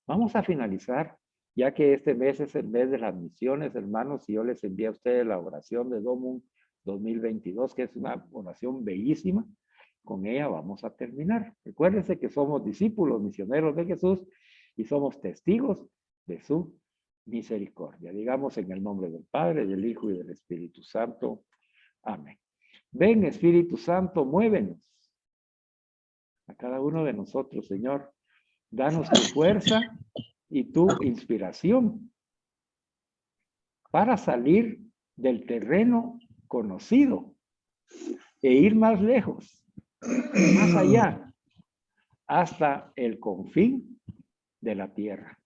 S2: Vamos a finalizar, ya que este mes es el mes de las misiones, hermanos, y yo les envié a ustedes la oración de Domum 2022, que es una oración bellísima. Con ella vamos a terminar. Recuérdense que somos discípulos misioneros de Jesús y somos testigos de su misericordia. Digamos en el nombre del Padre, del Hijo y del Espíritu Santo. Amén. Ven, Espíritu Santo, muévenos a cada uno de nosotros, Señor. Danos tu fuerza y tu inspiración para salir del terreno conocido e ir más lejos, más allá, hasta el confín de la tierra.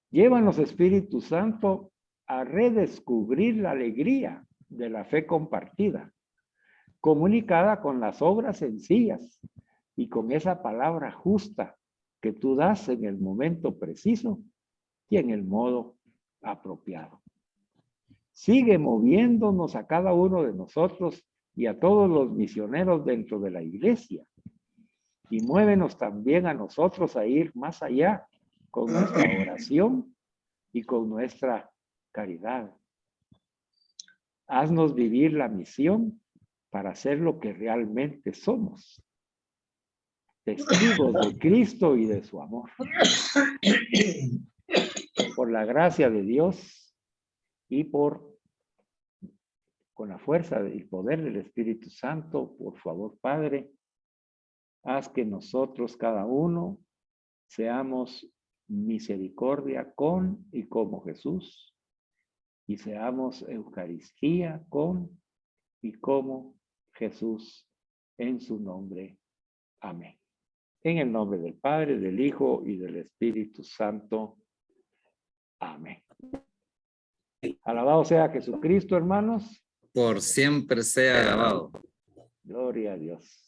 S2: Llévanos, Espíritu Santo, a redescubrir la alegría de la fe compartida, comunicada con las obras sencillas y con esa palabra justa que tú das en el momento preciso y en el modo apropiado. Sigue moviéndonos a cada uno de nosotros y a todos los misioneros dentro de la iglesia. Y muévenos también a nosotros a ir más allá con nuestra oración y con nuestra caridad. Haznos vivir la misión para ser lo que realmente somos. Testigos de Cristo y de su amor. Por la gracia de Dios y con la fuerza y poder del Espíritu Santo, por favor, Padre, haz que nosotros, cada uno, seamos misericordia con y como Jesús, y seamos Eucaristía con y como Jesús, en su nombre. Amén. En el nombre del Padre, del Hijo y del Espíritu Santo. Amén. Alabado sea Jesucristo, hermanos.
S3: Por siempre sea alabado.
S2: Gloria a Dios.